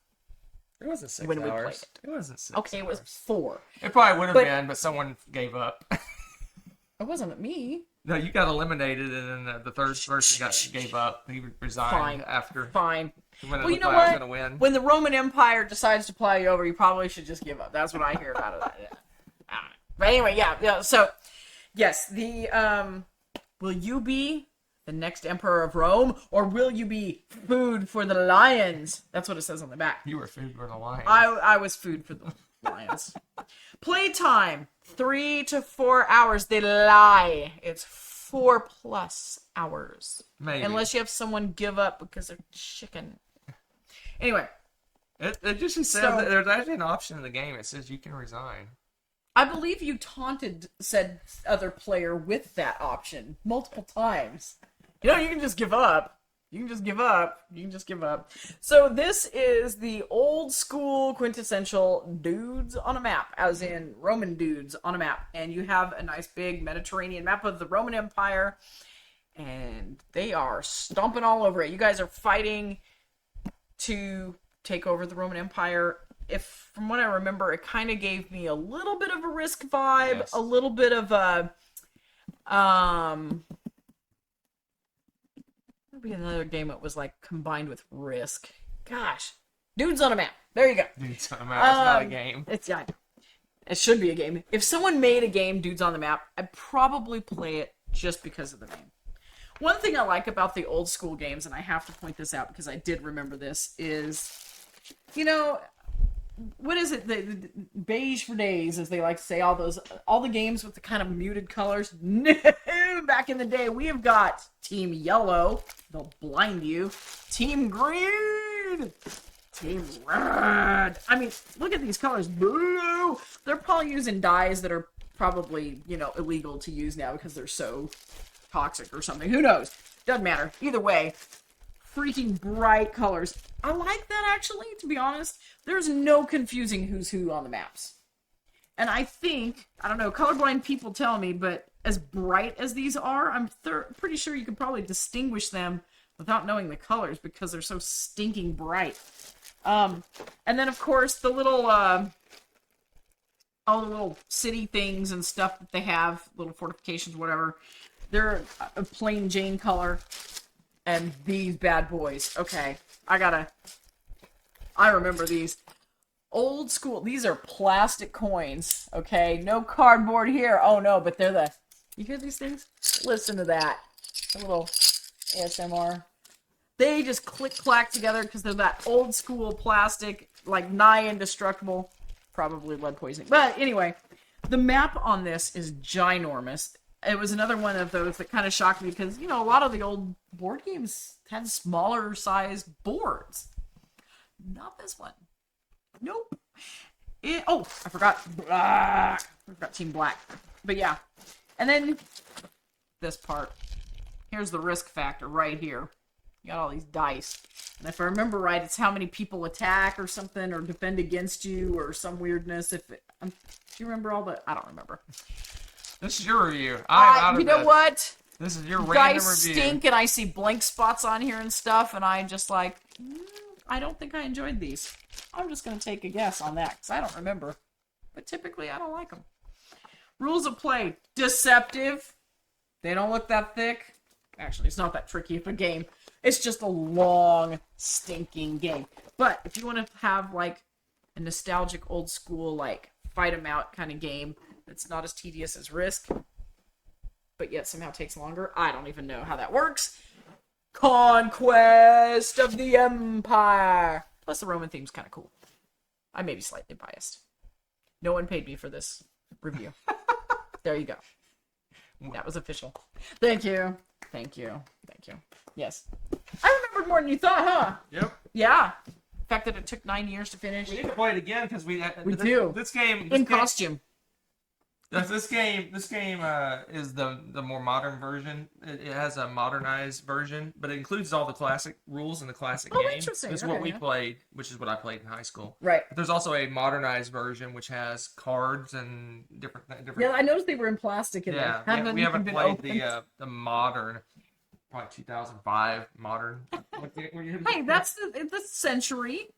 It wasn't 6 hours. When we played it. It wasn't 6 Okay, hours. it was 4. It probably would have been, but someone gave up. It wasn't me. No, you got eliminated, and then the third person gave up. He resigned after. Fine. Well, you know what? Gonna win. When the Roman Empire decides to play you over, you probably should just give up. That's what I hear out of that. Yeah. I don't know. But anyway, yeah. So, yes, will you be the next emperor of Rome, or will you be food for the lions? That's what it says on the back. You were food for the lions. I was food for the lions. Playtime 3 to 4 hours. They lie. It's 4+ hours. Maybe. Unless you have someone give up because they're chicken. Anyway. It just says that there's actually an option in the game. It says you can resign. I believe you taunted said other player with that option multiple times. You know, you can just give up. You can just give up. You can just give up. So this is the old school quintessential dudes on a map, as in Roman dudes on a map. And you have a nice big Mediterranean map of the Roman Empire. And they are stomping all over it. You guys are fighting to take over the Roman Empire. If, from what I remember, it kind of gave me a little bit of a Risk vibe, Yes. a little bit of a, maybe another game that was like combined with Risk. Gosh, Dudes on a Map. There you go. Dudes on a Map. It's not a game. Yeah, it should be a game. If someone made a game, Dudes on the Map, I'd probably play it just because of the name. One thing I like about the old school games, and I have to point this out because I did remember this, is, you know, what is it? The beige for days, as they like to say, all the games with the kind of muted colors. No, back in the day, we have got Team Yellow. They'll blind you. Team Green. Team Red. I mean, look at these colors. Blue. They're probably using dyes that are probably, you know, illegal to use now because they're so toxic or something. Who knows? Doesn't matter. Either way, freaking bright colors. I like that, actually, to be honest. There's no confusing who's who on the maps. And I think, I don't know, colorblind people tell me, but as bright as these are, I'm pretty sure you could probably distinguish them without knowing the colors because they're so stinking bright. And then, of course, the little, all the little city things and stuff that they have, little fortifications, whatever, they're a plain Jane color. And these bad boys. Okay, I remember these. Old school. These are plastic coins. Okay, no cardboard here. Oh no, but they're you hear these things? Listen to that. A little ASMR. They just click-clack together because they're that old school plastic, like nigh indestructible. Probably lead poisoning. But anyway, the map on this is ginormous. It was another one of those that kind of shocked me because, you know, a lot of the old board games had smaller sized boards. Not this one. Nope. I forgot. I forgot Team Black. But yeah. And then this part. Here's the risk factor right here. You got all these dice. And if I remember right, it's how many people attack or something or defend against you or some weirdness. Do you remember all the... I don't remember. This is your review. You know what? This is your random Dice review. stink, and I see blank spots on here and stuff, and I'm just like, I don't think I enjoyed these. I'm just going to take a guess on that, because I don't remember. But typically, I don't like them. Rules of play. Deceptive. They don't look that thick. Actually, it's not that tricky of a game. It's just a long, stinking game. But if you want to have, like, a nostalgic, old school, like, fight 'em out kind of game, it's not as tedious as Risk, but yet somehow takes longer. I don't even know how that works. Conquest of the Empire. Plus the Roman theme's kind of cool. I may be slightly biased. No one paid me for this review. There you go. That was official. Thank you. Thank you. Thank you. Yes. I remembered more than you thought, huh? Yep. Yeah. The fact that it took 9 years to finish. We need to play it again because we do. This game In costume. This game is the more modern version. It has a modernized version, but it includes all the classic rules in the classic game. Interesting. This is what we played, which is what I played in high school. Right. But there's also a modernized version which has cards and different. Yeah, I noticed they were in plastic. We haven't played the modern, probably 2005 modern. Hey, that's the century.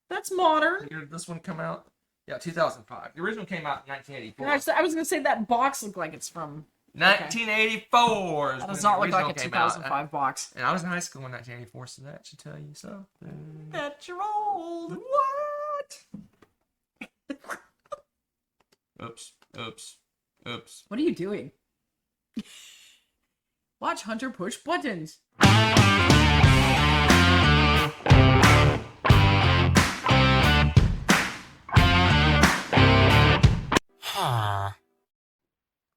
That's modern. Did this one come out? Yeah, 2005. The original came out in 1984. Actually, I was going to say that box looked like it's from 1984. That does not look like a 2005 box. And I was in high school in 1984, so that should tell you something. That you're old. What? Oops. What are you doing? Watch Hunter push buttons.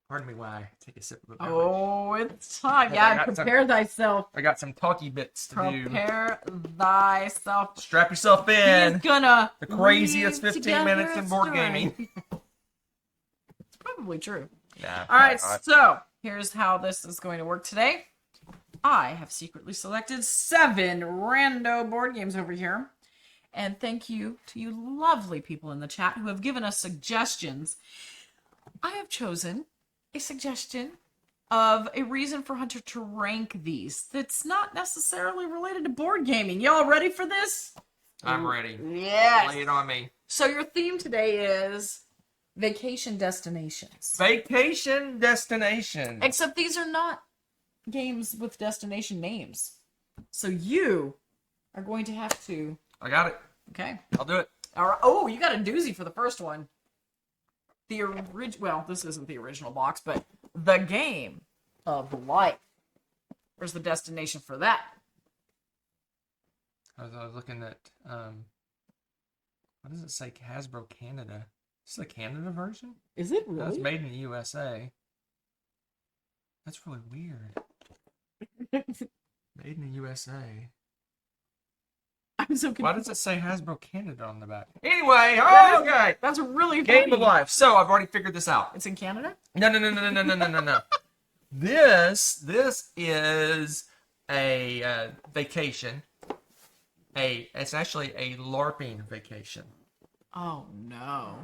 Pardon me while I take a sip of the beverage. Oh, it's time. Yeah, prepare thyself. I got some talky bits to do. Prepare thyself. Strap yourself in. He's gonna the craziest 15 minutes in board gaming. It's probably true. Nah, all right, so here's how this is going to work today. I have secretly selected 7 rando board games over here. And thank you to you lovely people in the chat who have given us suggestions. I have chosen a suggestion of a reason for Hunter to rank these that's not necessarily related to board gaming. Y'all ready for this? I'm ready. Yes. Lay it on me. So your theme today is vacation destinations. Vacation destinations. Except these are not games with destination names. So you are going to have to... I got it. Okay. I'll do it. All right. Oh, you got a doozy for the first one. Well, this isn't the original box, but the game of life. Where's the destination for that? I was looking at, what does it say? Hasbro Canada. Is this the Canada version? Is it No, really? it's made in the USA. That's really weird. Made in the USA. I'm so confused. Why does it say Hasbro Canada on the back? Anyway, okay. That's really funny. Game of life. So I've already figured this out. It's in Canada? No. This is a vacation. It's actually a LARPing vacation. Oh no.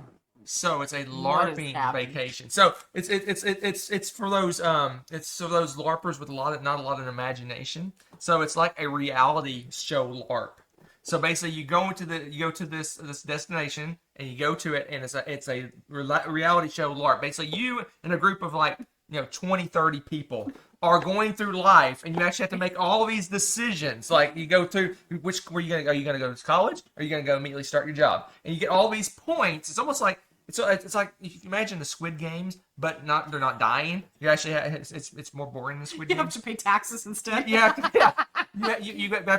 So it's a What is LARPing happening? vacation. So it's for those those LARPers with not a lot of imagination. So it's like a reality show LARP. So basically, you go to this destination and you go to it, and it's a reality show LARP. Basically, you and a group of 20, 30 people are going through life, and you actually have to make all these decisions. Like you go to where you gonna go? Are you gonna go to college? Or are you gonna go immediately start your job? And you get all these points. It's almost like it's like if you imagine the Squid Games, but they're not dying. You actually it's more boring than Squid You Games. have to pay taxes instead.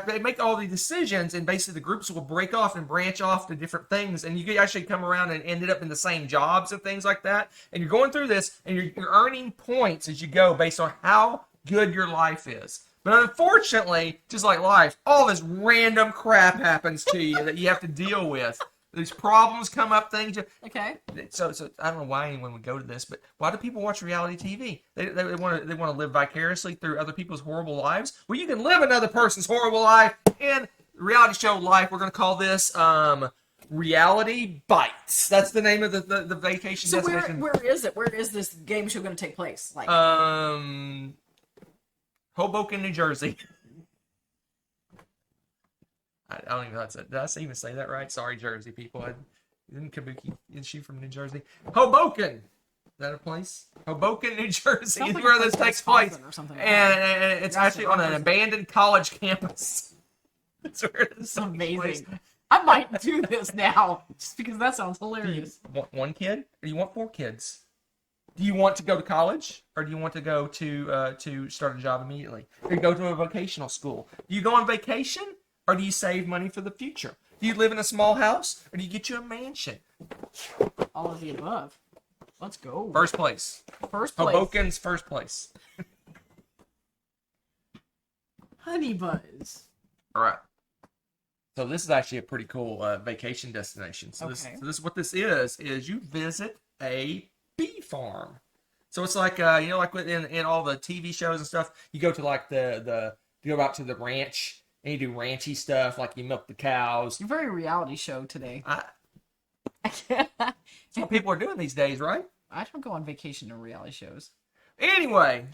They make all these decisions, and basically the groups will break off and branch off to different things, and you could actually come around and ended up in the same jobs and things like that. And you're going through this, and you're earning points as you go based on how good your life is. But unfortunately, just like life, all this random crap happens to you that you have to deal with. These problems come up, things. Okay. So I don't know why anyone would go to this, but why do people watch reality TV? They want to live vicariously through other people's horrible lives. Well, you can live another person's horrible life in reality show life. We're going to call this Reality Bites. That's the name of the vacation destination. Where is it? Where is this game show going to take place? Like Hoboken, New Jersey. I don't even know how to say. Did I even say that right? Sorry, Jersey people. Isn't Kabuki? Is she from New Jersey? Hoboken. Is that a place? Hoboken, New Jersey is like where a this place takes like place. or something. And it's actually on an abandoned college campus. That's where this It's amazing. I might do this now just because that sounds hilarious. Do you want one kid, or do you want 4 kids? Do you want to go to college, or do you want to go to start a job immediately? Or you go to a vocational school? Do you go on vacation, or do you save money for the future? Do you live in a small house, or do you get you a mansion? All of the above. Let's go. First place. First place. Hoboken's first place. Honey Buzz. All right. So this is actually a pretty cool vacation destination. So Okay. this what this is you visit a bee farm. So it's like like in all the TV shows and stuff, you go to like you go out to the ranch and you do ranchy stuff, like you milk the cows. You're very reality show today. That's what people are doing these days, right? I don't go on vacation to reality shows. Anyway,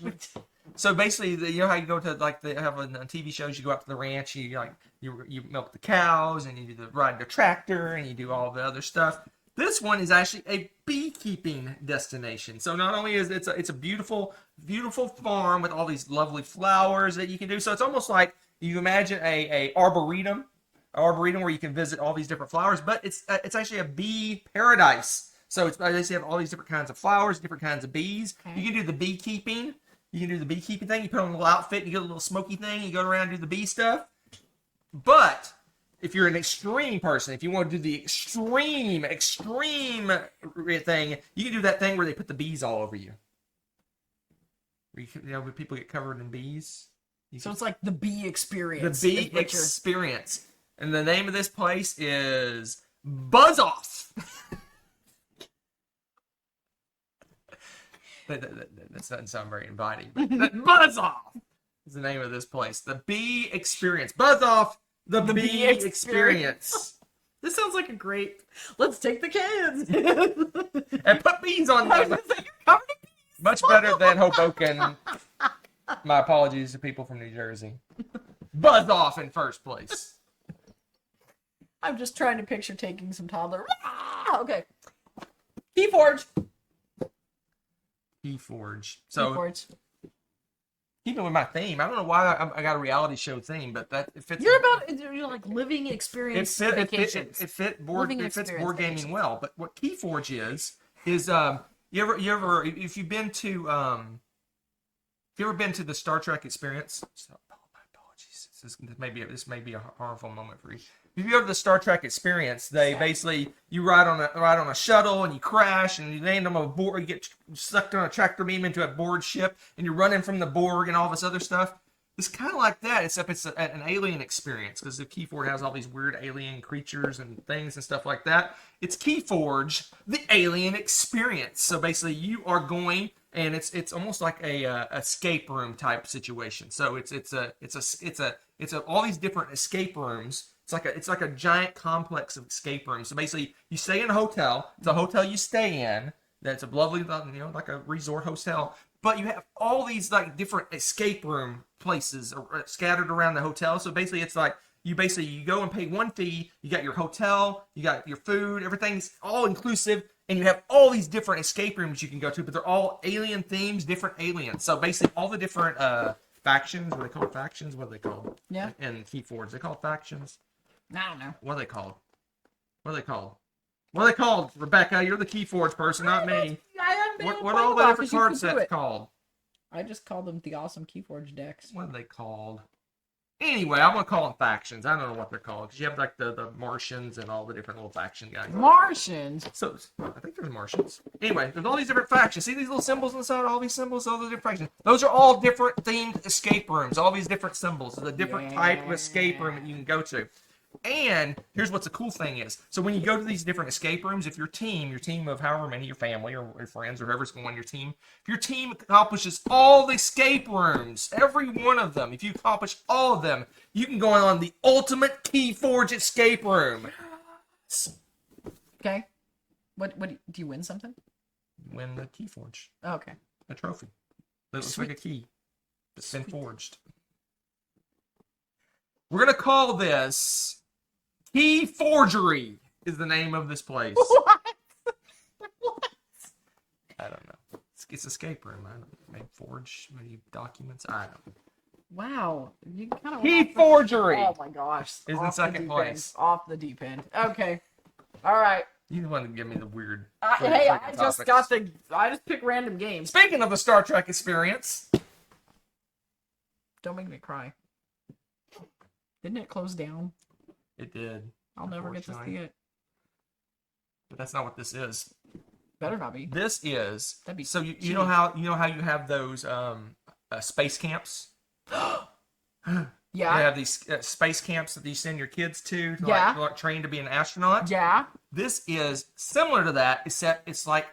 so basically, you know how you go to they have on TV shows, you go out to the ranch, you milk the cows, and you ride the tractor, and you do all the other stuff. This one is actually a beekeeping destination. So not only is it's a beautiful, beautiful farm with all these lovely flowers that you can do. So it's almost like you imagine a arboretum where you can visit all these different flowers, but it's actually a bee paradise. So they have all these different kinds of flowers, different kinds of bees. Okay. You can do the beekeeping. You can do the beekeeping thing. You put on a little outfit, you get a little smoky thing, you go around and do the bee stuff. But if you're an extreme person, if you want to do the extreme thing, you can do that thing where they put the bees all over you. Where where people get covered in bees. So it's like the bee experience. The bee experience. And the name of this place is Buzz Off. That doesn't sound very inviting. But Buzz Off. is the name of this place. The Bee Experience. Buzz off the Bee Experience. This sounds like a great. Let's take the kids and put bees on them. Much better than Hoboken. My apologies to people from New Jersey. Buzz off in first place. I'm just trying to picture taking some toddler. Okay. Keyforge. So, Keyforge. keeping with my theme, I don't know why I got a reality show theme, but that it fits. You're like living experience vacations. It fits board gaming well. But what Keyforge is you ever if you've been to if you ever been to the Star Trek experience? My apologies. This may be a harmful moment for you. If you go to the Star Trek experience, they basically you ride on a shuttle and you crash and you land on a board. You get sucked on a tractor beam into a board ship and you're running from the Borg and all this other stuff. It's kind of like that, except it's an alien experience because the Keyforge has all these weird alien creatures and things and stuff like that. It's Keyforge, the alien experience. So basically, you are going, and it's almost like a escape room type situation. So it's all these different escape rooms. It's like a giant complex of escape rooms. So basically, you stay in a hotel. It's a hotel you stay in. That's a lovely, like a resort hotel. But you have all these like different escape room places scattered around the hotel. So basically, it's like you go and pay one fee. You got your hotel, you got your food, everything's all inclusive, and you have all these different escape rooms you can go to. But they're all alien themes, different aliens. So basically, all the different factions. What are they called? Factions? What are they called? Yeah. And Keyforge. They called factions. I don't know. What are they called? What are they called? Rebecca, you're the Keyforge person, not me. What are all the different card sets called? I just call them the awesome Keyforge decks. What are they called? Anyway, I'm going to call them factions. I don't know what they're called. Because you have like the Martians and all the different little faction guys. Martians? So, I think there's Martians. Anyway, there's all these different factions. See these little symbols inside? All these symbols, all the different factions. Those are all different themed escape rooms. All these different symbols. It's a different type of escape room that you can go to. And here's what's the cool thing is. So when you go to these different escape rooms, if your team of however many, your family or your friends or whoever's going on your team, if your team accomplishes all the escape rooms, every one of them, if you accomplish all of them, you can go on the ultimate Keyforge escape room. Okay. What do you win something? Win the Keyforge. Oh, okay. A trophy. That looks like a key that's been forged. We're going to call this Key Forgery is the name of this place. What? I don't know. It's escape room. I don't know. Maybe forge maybe documents. I don't know. Wow. You kind of Key Forgery. Oh my gosh. Is in second place. Off the deep end. Okay. All right. You want to give me the weird. Hey, I just pick random games. Speaking of the Star Trek experience. Don't make me cry. Didn't it close down? It did. I'll never get to see it. But that's not what this is. Better not be. This is. That'd be so you know how you have those space camps. Yeah. You have these space camps that you send your kids to like train to be an astronaut. Yeah. This is similar to that, except it's like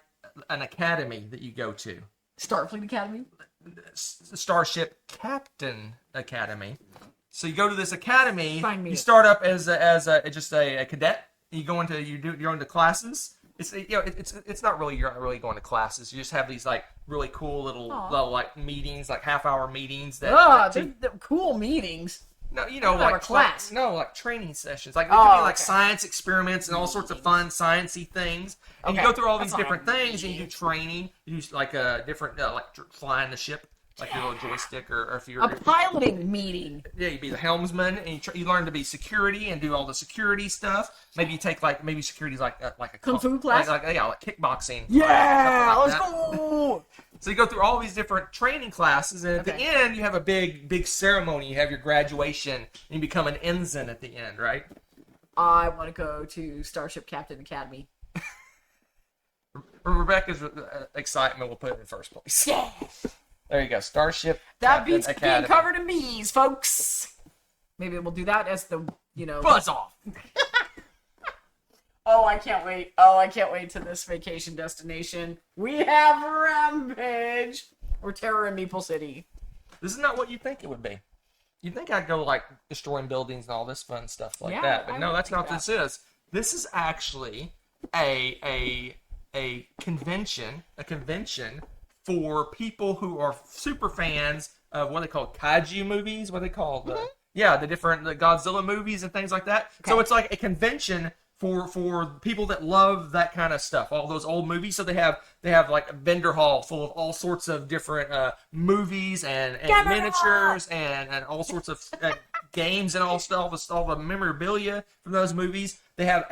an academy that you go to. Starfleet Academy. Starship Captain Academy. So you go to this academy. You start up as just a cadet. You go into you're into classes. It's not really you're not really going to classes. You just have these like really cool little like meetings, like half-hour meetings. They're cool meetings. No, like class. Like training sessions. Like it could be like science experiments and all sorts of fun sciencey things. And you go through all these different things, and you do training. You do like a different like flying the ship. Like your little joystick, or if you're a piloting meeting. Yeah, you'd be the helmsman, and you learn to be security and do all the security stuff. Maybe you take maybe security's like a kung fu class, like kickboxing. Yeah, let's go. So you go through all these different training classes, and at the end you have a big ceremony. You have your graduation, and you become an ensign at the end, right? I want to go to Starship Captain Academy. Rebecca's excitement will put it in first place. Yeah. There you go, Starship. That beats being covered in bees, folks. Maybe we'll do that as the buzz off. Oh, I can't wait. Oh, I can't wait to this vacation destination. We have Rampage or Terror in Maple City. This is not what you think it would be. You'd think I'd go like destroying buildings and all this fun stuff like that, but no, that's not what this is. This is actually a convention for people who are super fans of what they call kaiju movies, what they call the different Godzilla movies and things like that. Okay. So it's like a convention for people that love that kind of stuff, all those old movies. So they have like a vendor hall full of all sorts of different movies and miniatures and all sorts of games and all the memorabilia from those movies. They have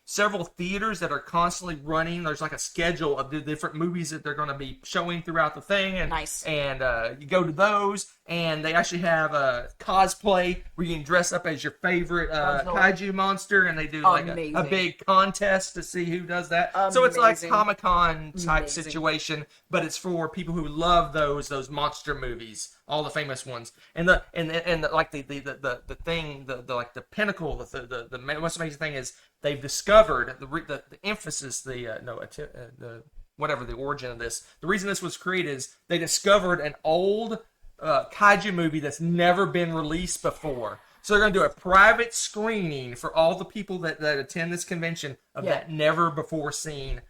several theaters that are constantly running. There's like a schedule of the different movies that they're going to be showing throughout the thing. And, nice. And you go to those, and they actually have a cosplay where you can dress up as your favorite kaiju monster, and they do like a big contest to see who does that. Amazing. So it's like Comic-Con type situation, but it's for people who love those monster movies, all the famous ones. And the pinnacle, the most amazing thing is they've discovered the emphasis, the whatever the origin of this. The reason this was created is they discovered an old kaiju movie that's never been released before. So they're going to do a private screening for all the people that attend this convention of that never before seen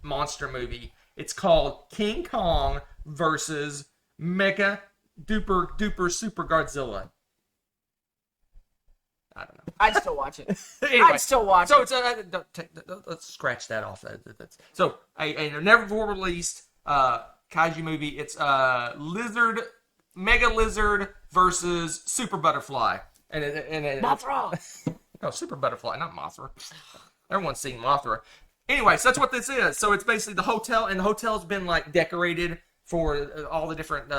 monster movie. It's called King Kong versus Mega Duper Super Godzilla. I don't know. I'd still watch it. Anyway, I'd still watch it. So let's scratch that off. So a never before released kaiju movie. It's Mega Lizard versus Super Butterfly. Mothra. No, Super Butterfly, not Mothra. Everyone's seen Mothra. Anyway, so that's what this is. So it's basically the hotel, and the hotel's been like decorated for all the different,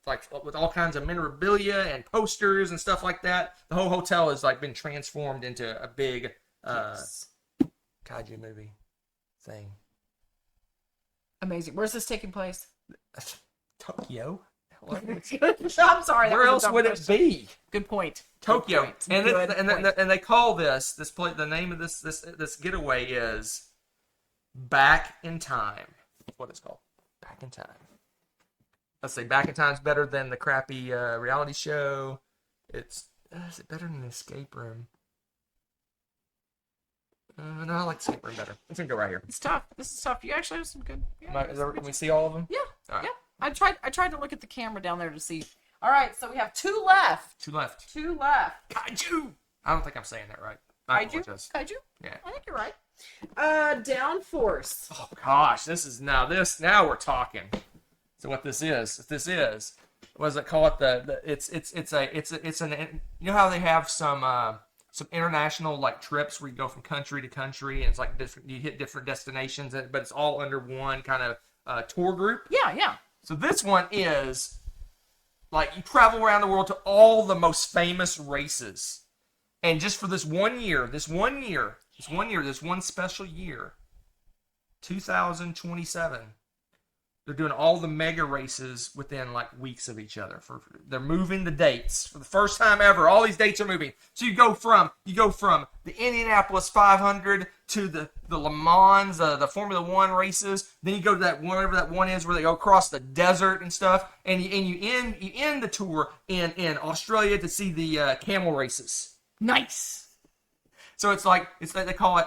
like with all kinds of memorabilia and posters and stuff like that. The whole hotel has like been transformed into a big kaiju movie thing. Amazing. Where's this taking place? Tokyo. I'm sorry. Where else would it be? Good point. Tokyo. And they call this place. The name of this getaway is Back in Time. That's what it's called. Back in Time. Let's say Back in Time's better than the crappy reality show. Is it better than the Escape Room? No, I like Escape Room better. Let's go right here. It's tough. This is tough. You actually have some good. Yeah, can we see all of them? Yeah. All right. Yeah. I tried to look at the camera down there to see. All right, so we have two left. Two left. Kaiju. I don't think I'm saying that right. Kaiju? Yeah. I think you're right. Down Force. Oh gosh, now we're talking. So what this is, what does it call it? It's an you know how they have some international like trips where you go from country to country and it's like different, you hit different destinations, but it's all under one kind of tour group. Yeah. So this one is like you travel around the world to all the most famous races, and just for this one special year, 2027. They're doing all the mega races within like weeks of each other. They're moving the dates for the first time ever. All these dates are moving. So you go from the Indianapolis 500 to the Le Mans, the Formula One races. Then you go to that whatever that one is where they go across the desert and stuff. And you end the tour in Australia to see the camel races. Nice. So it's like they call it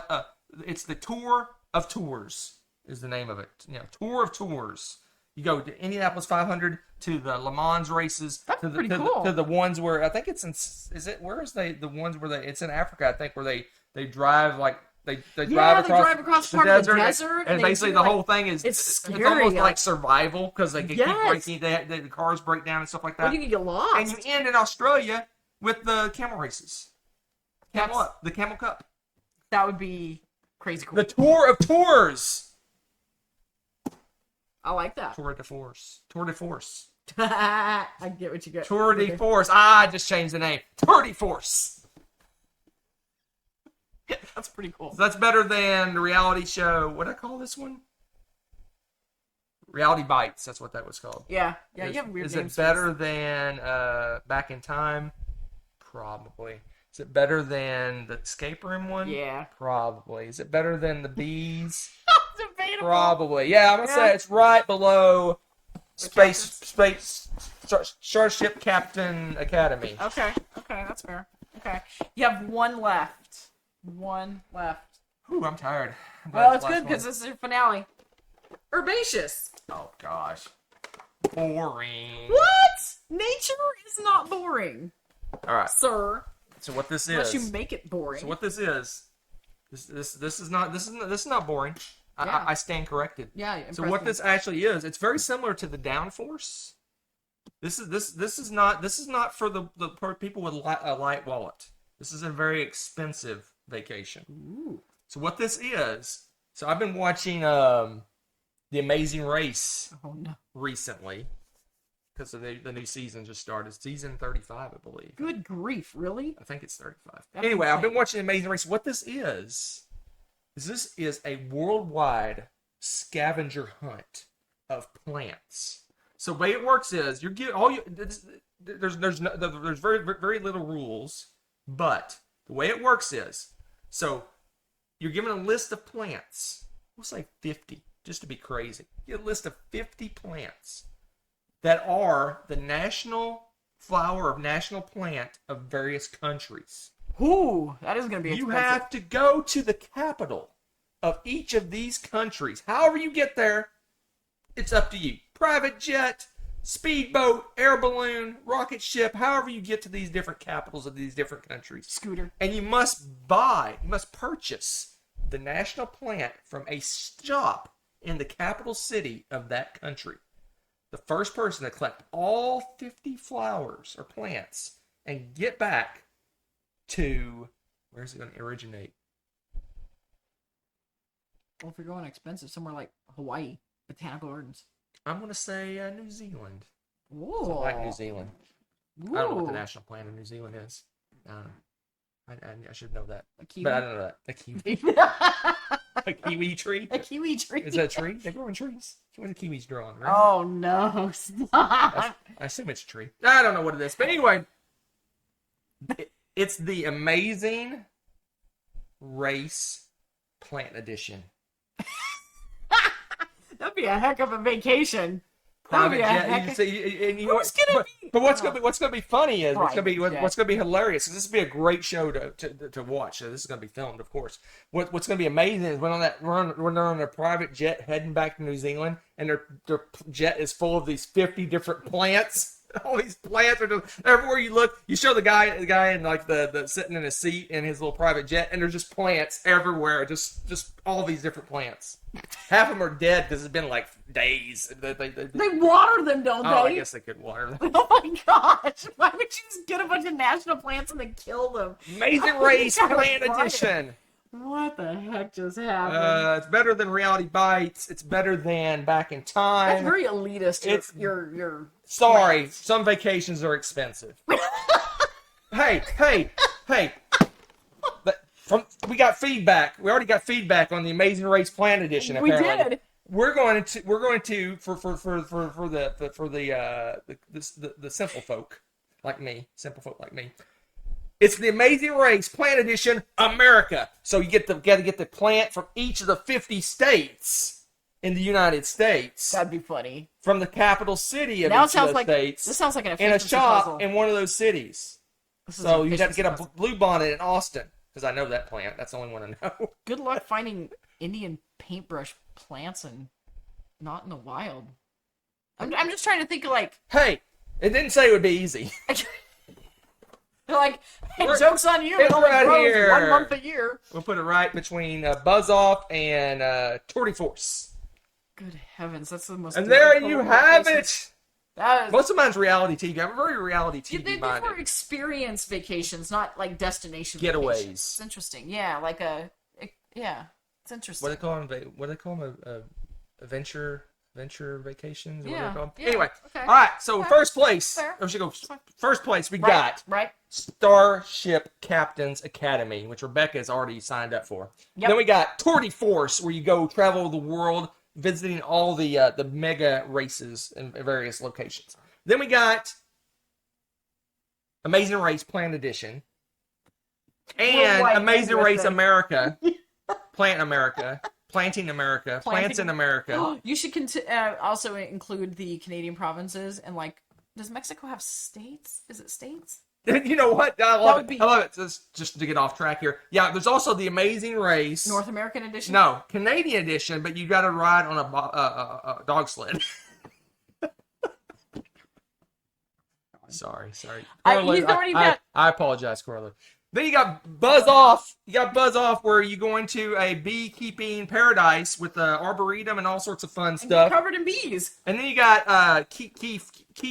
it's the Tour of Tours. Is the name of it. Tour of Tours. You go to Indianapolis 500 to the Le Mans races. That's pretty cool. To the ones where I think it's in. The ones where it's in Africa? I think where they drive like they drive across the desert. And basically the whole thing is it's almost like survival because they keep breaking. The cars break down and stuff like that. Well, you can get lost. And you end in Australia with the camel races. The Camel Cup. That would be crazy cool. The Tour of Tours. I like that. Tour de Force. I get what you get. Tour de Force. I just changed the name. Tour de Force. That's pretty cool. So that's better than the reality show. What did I call this one? Reality Bites. That's what that was called. Yeah. You have weird names. Is it better than Back in Time? Probably. Is it better than the Escape Room one? Yeah. Probably. Is it better than the Bees? Debatable. Probably. Yeah, I'm going to say it's right below Starship Captain Academy. Okay, that's fair. Okay, you have one left. One left. Ooh, I'm tired. Well, it's good because this is your finale. Herbaceous. Oh gosh, boring. What? Nature is not boring, All right. sir. So what this Unless is? you make it boring. So what this is? This is not boring. Yeah. I stand corrected. Yeah. So what impressive. this actually is? It's very similar to the downforce. This is not for for people with a light wallet. This is a very expensive vacation. Ooh. So what this is? So I've been watching The Amazing Race Oh no. recently because the new season just started. Season 35, I believe. Good grief! Really? I think it's 35. That's Anyway, I've insane. been watching Amazing Race. What this is a worldwide scavenger hunt of plants. So the way it works is there's very little rules, but the way it works is so you're given a list of plants. We'll say 50, just to be crazy. You get a list of 50 plants that are the national flower or national plant of various countries. Ooh, that is going to be You expensive. have to go to the capital of each of these countries. However you get there, it's up to you. Private jet, speedboat, air balloon, rocket ship, however you get to these different capitals of these different countries. Scooter. And you must purchase the national plant from a shop in the capital city of that country. The first person to collect all 50 flowers or plants and get back to, where's it going to originate? Well, if you're going expensive, somewhere like Hawaii, botanical gardens. I'm going to say New Zealand. Ooh. I like New Zealand. Ooh. I don't know what the national plant of New Zealand is. I should know that. A kiwi. But I don't know that. A kiwi. A kiwi tree? A kiwi tree. Is that a tree? They grow in trees. Where the kiwis grow on, right? Oh no! Stop. I assume it's a tree. I don't know what it is. But anyway, it's the Amazing Race Plant Edition. That'd be a heck of a vacation. Private That'd be a jet. heck You of- see, and you know Who's gonna be? But what's gonna be funny is what's Private jet. gonna be hilarious. This would be a great show to watch. So this is gonna be filmed, of course. What's gonna be amazing is when they're on their private jet heading back to New Zealand, and their jet is full of these 50 different plants. All these plants are just everywhere you look. You show the guy in like the sitting in his seat in his little private jet, and there's just plants everywhere. Just all these different plants. Half of them are dead because it's been like days. They water them, don't oh, they? I guess they could water them. Oh my gosh! Why would you just get a bunch of national plants and then kill them? Amazing Oh, Race you gotta Plant find it. Edition. What the heck just happened? It's better than Reality Bites. It's better than Back in Time. That's very elitist. It's- Your Sorry, plants. some vacations are expensive. hey. We got feedback. We already got feedback on the Amazing Race Plant Edition. We Apparently. did. We're going to for the simple folk like me, It's the Amazing Race Plant Edition America. So you got to get the plant from each of the 50 states in the United States, That'd be funny. from the capital city of Now it each sounds of the like states, this sounds like an in a efficiency shop puzzle. in one of those cities. This is So an you got to get a efficiency puzzle. blue bonnet in Austin, because I know that plant. That's the only one I know. Good luck finding Indian paintbrush plants and not in the wild. I'm just trying to think of like Hey, it didn't say it would be easy. they're like, hey, We're- joke's on you. it's It only right grows here. 1 month a year. We'll put it right between Buzz Off and Tour de Force. Good heavens, that's the most. And there difficult you have vacation. it. That is. Most of mine's reality TV. I'm very reality TV They're minded. for experience vacations, not like destination Getaways. vacations. It's interesting. Yeah, like yeah, it's interesting. What do they call them? Venture vacations. What Yeah, are they called? yeah, Anyway, okay. all right. So Okay. first place. Fair. We should go. First place. We right, got right. Starship Captain's Academy, which Rebecca has already signed up for. Yep. Then we got Tour de Force, where you go travel the world, visiting all the mega races in various locations. Then we got Amazing Race Plant Edition and Worldwide Amazing USA. Race America, Plant Planting America. Plants in America. You should also include the Canadian provinces and like, does Mexico have states? Is it states? You know what? I love it. I love it. Just to get off track here. Yeah, there's also the Amazing Race. North American edition? No, Canadian edition, but you got to ride on a dog sled. Sorry. I apologize, Corley. Then you got Buzz Off. You got Buzz Off where you go into a beekeeping paradise with the arboretum and all sorts of fun stuff. Covered in bees. And then you got Key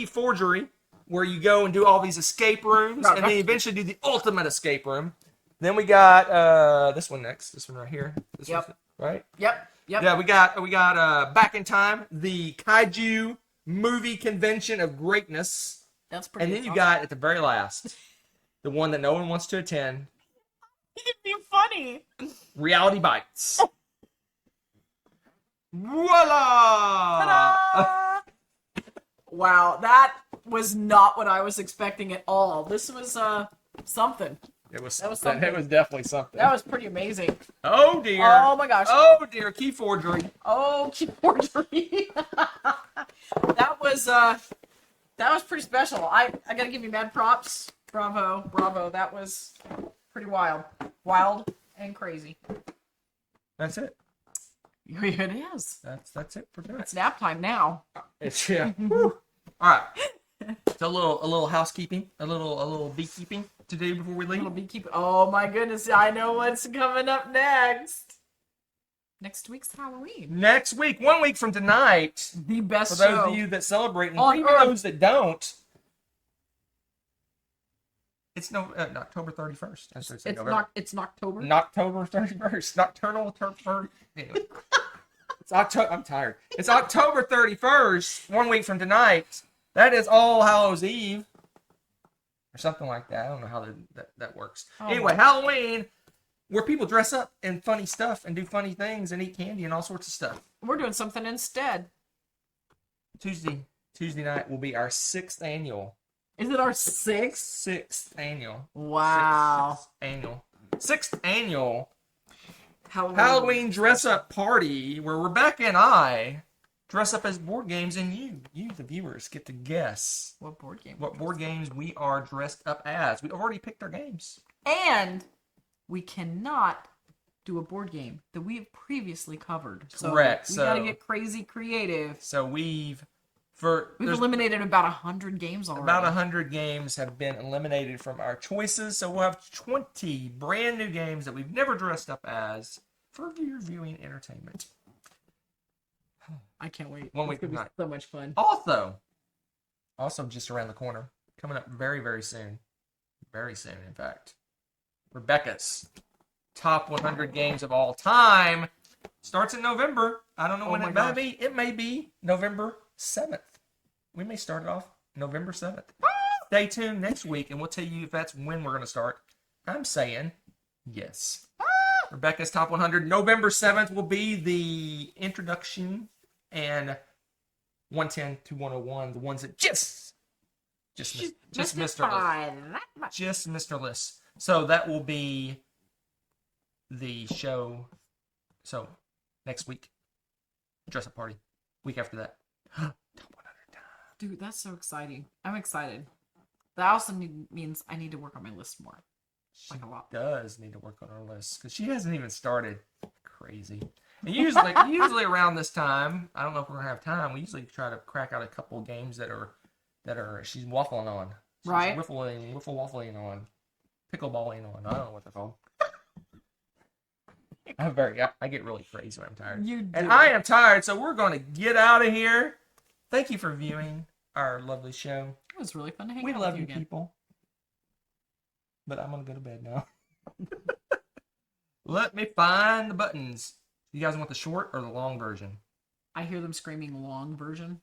Forgery, where you go and do all these escape rooms, and then eventually do the ultimate escape room. Then we got this one next. This one right here. Right? Yep. Yeah, we got Back in Time, the Kaiju movie convention of greatness. That's pretty. And then you got at the very last, the one that no one wants to attend. It'd be funny. Reality Bites. Voila! Ta-da! Wow, that was not what I was expecting at all. This was something. It was something. It was definitely something. That was pretty amazing. Oh dear. Oh my gosh. Oh dear. Key Forgery. Oh, key forgery. That was pretty special. I gotta give you mad props. Bravo. That was pretty wild and crazy. That's it. It is. That's it for tonight. It's nap time now. It's yeah. All right. So a little housekeeping, a little beekeeping to do before we leave. A little beekeeping. Oh my goodness! I know what's coming up next. Next week's Halloween. Next week, 1 week from tonight. The best for those show of you that celebrate, and on even those that don't. It's October 31st. It's October. October 31st. Nocturnal. Anyway. It's October. I'm tired. It's October 31st. 1 week from tonight. That is All Hallows Eve, or something like that. I don't know how that works. Anyway, Halloween, where people dress up in funny stuff and do funny things and eat candy and all sorts of stuff. We're doing something instead. Tuesday night will be our 6th annual. Is it our 6th? 6th annual. Wow. 6th annual Halloween dress-up party where Rebecca and I dress up as board games and you, the viewers, get to guess what board games we are dressed up as. We've already picked our games. And we cannot do a board game that we have previously covered. Correct. So we gotta get crazy creative. So we've eliminated about 100 games already. About 100 games have been eliminated from our choices, so we'll have 20 brand new games that we've never dressed up as for your viewing entertainment. I can't wait. 1 week tonight. So much fun. Also just around the corner, coming up very, very soon. Very soon, in fact. Rebecca's top 100 games of all time starts in November. I don't know when it may be. It may be November 7th. We may start it off November 7th. Stay tuned next week, and we'll tell you if that's when we're going to start. I'm saying yes. Rebecca's Top 100. November 7th will be the introduction and 110 to 101, the ones that just missed our list. Just missed our list. So that will be the show. So next week, dress up party. Week after that. Top 100 time. Dude, that's so exciting. I'm excited. That also means I need to work on my list more. Like a lot. Does need to work on her list because she hasn't even started. Crazy. And usually around this time, I don't know if we're gonna have time. We usually try to crack out a couple of games that are she's waffling on. She's right. Waffling on. Pickleballing on. I don't know what they're called. I get really crazy when I'm tired. You do. And I am tired, so we're gonna get out of here. Thank you for viewing our lovely show. It was really fun to hang out with you. We love you again. people. But I'm gonna go to bed now. Let me find the buttons. You guys want the short or the long version? I hear them screaming long version.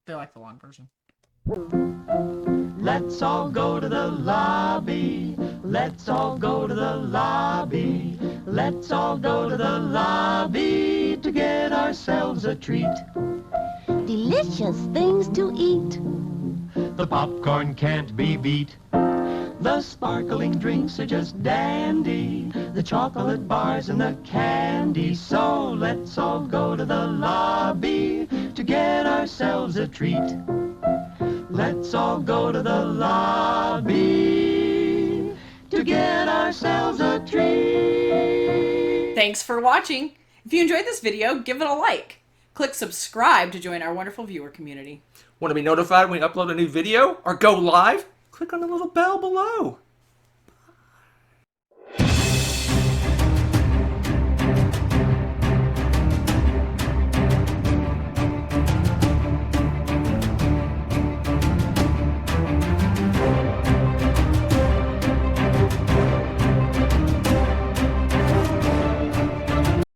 They like the long version. Let's all go to the lobby. Let's all go to the lobby. Let's all go to the lobby to get ourselves a treat. Delicious things to eat. The popcorn can't be beat. The sparkling drinks are just dandy, the chocolate bars and the candy. So let's all go to the lobby to get ourselves a treat. Let's all go to the lobby to get ourselves a treat. Thanks for watching. If you enjoyed this video, give it a like. Click subscribe to join our wonderful viewer community. Want to be notified when we upload a new video or go live? Click on the little bell below.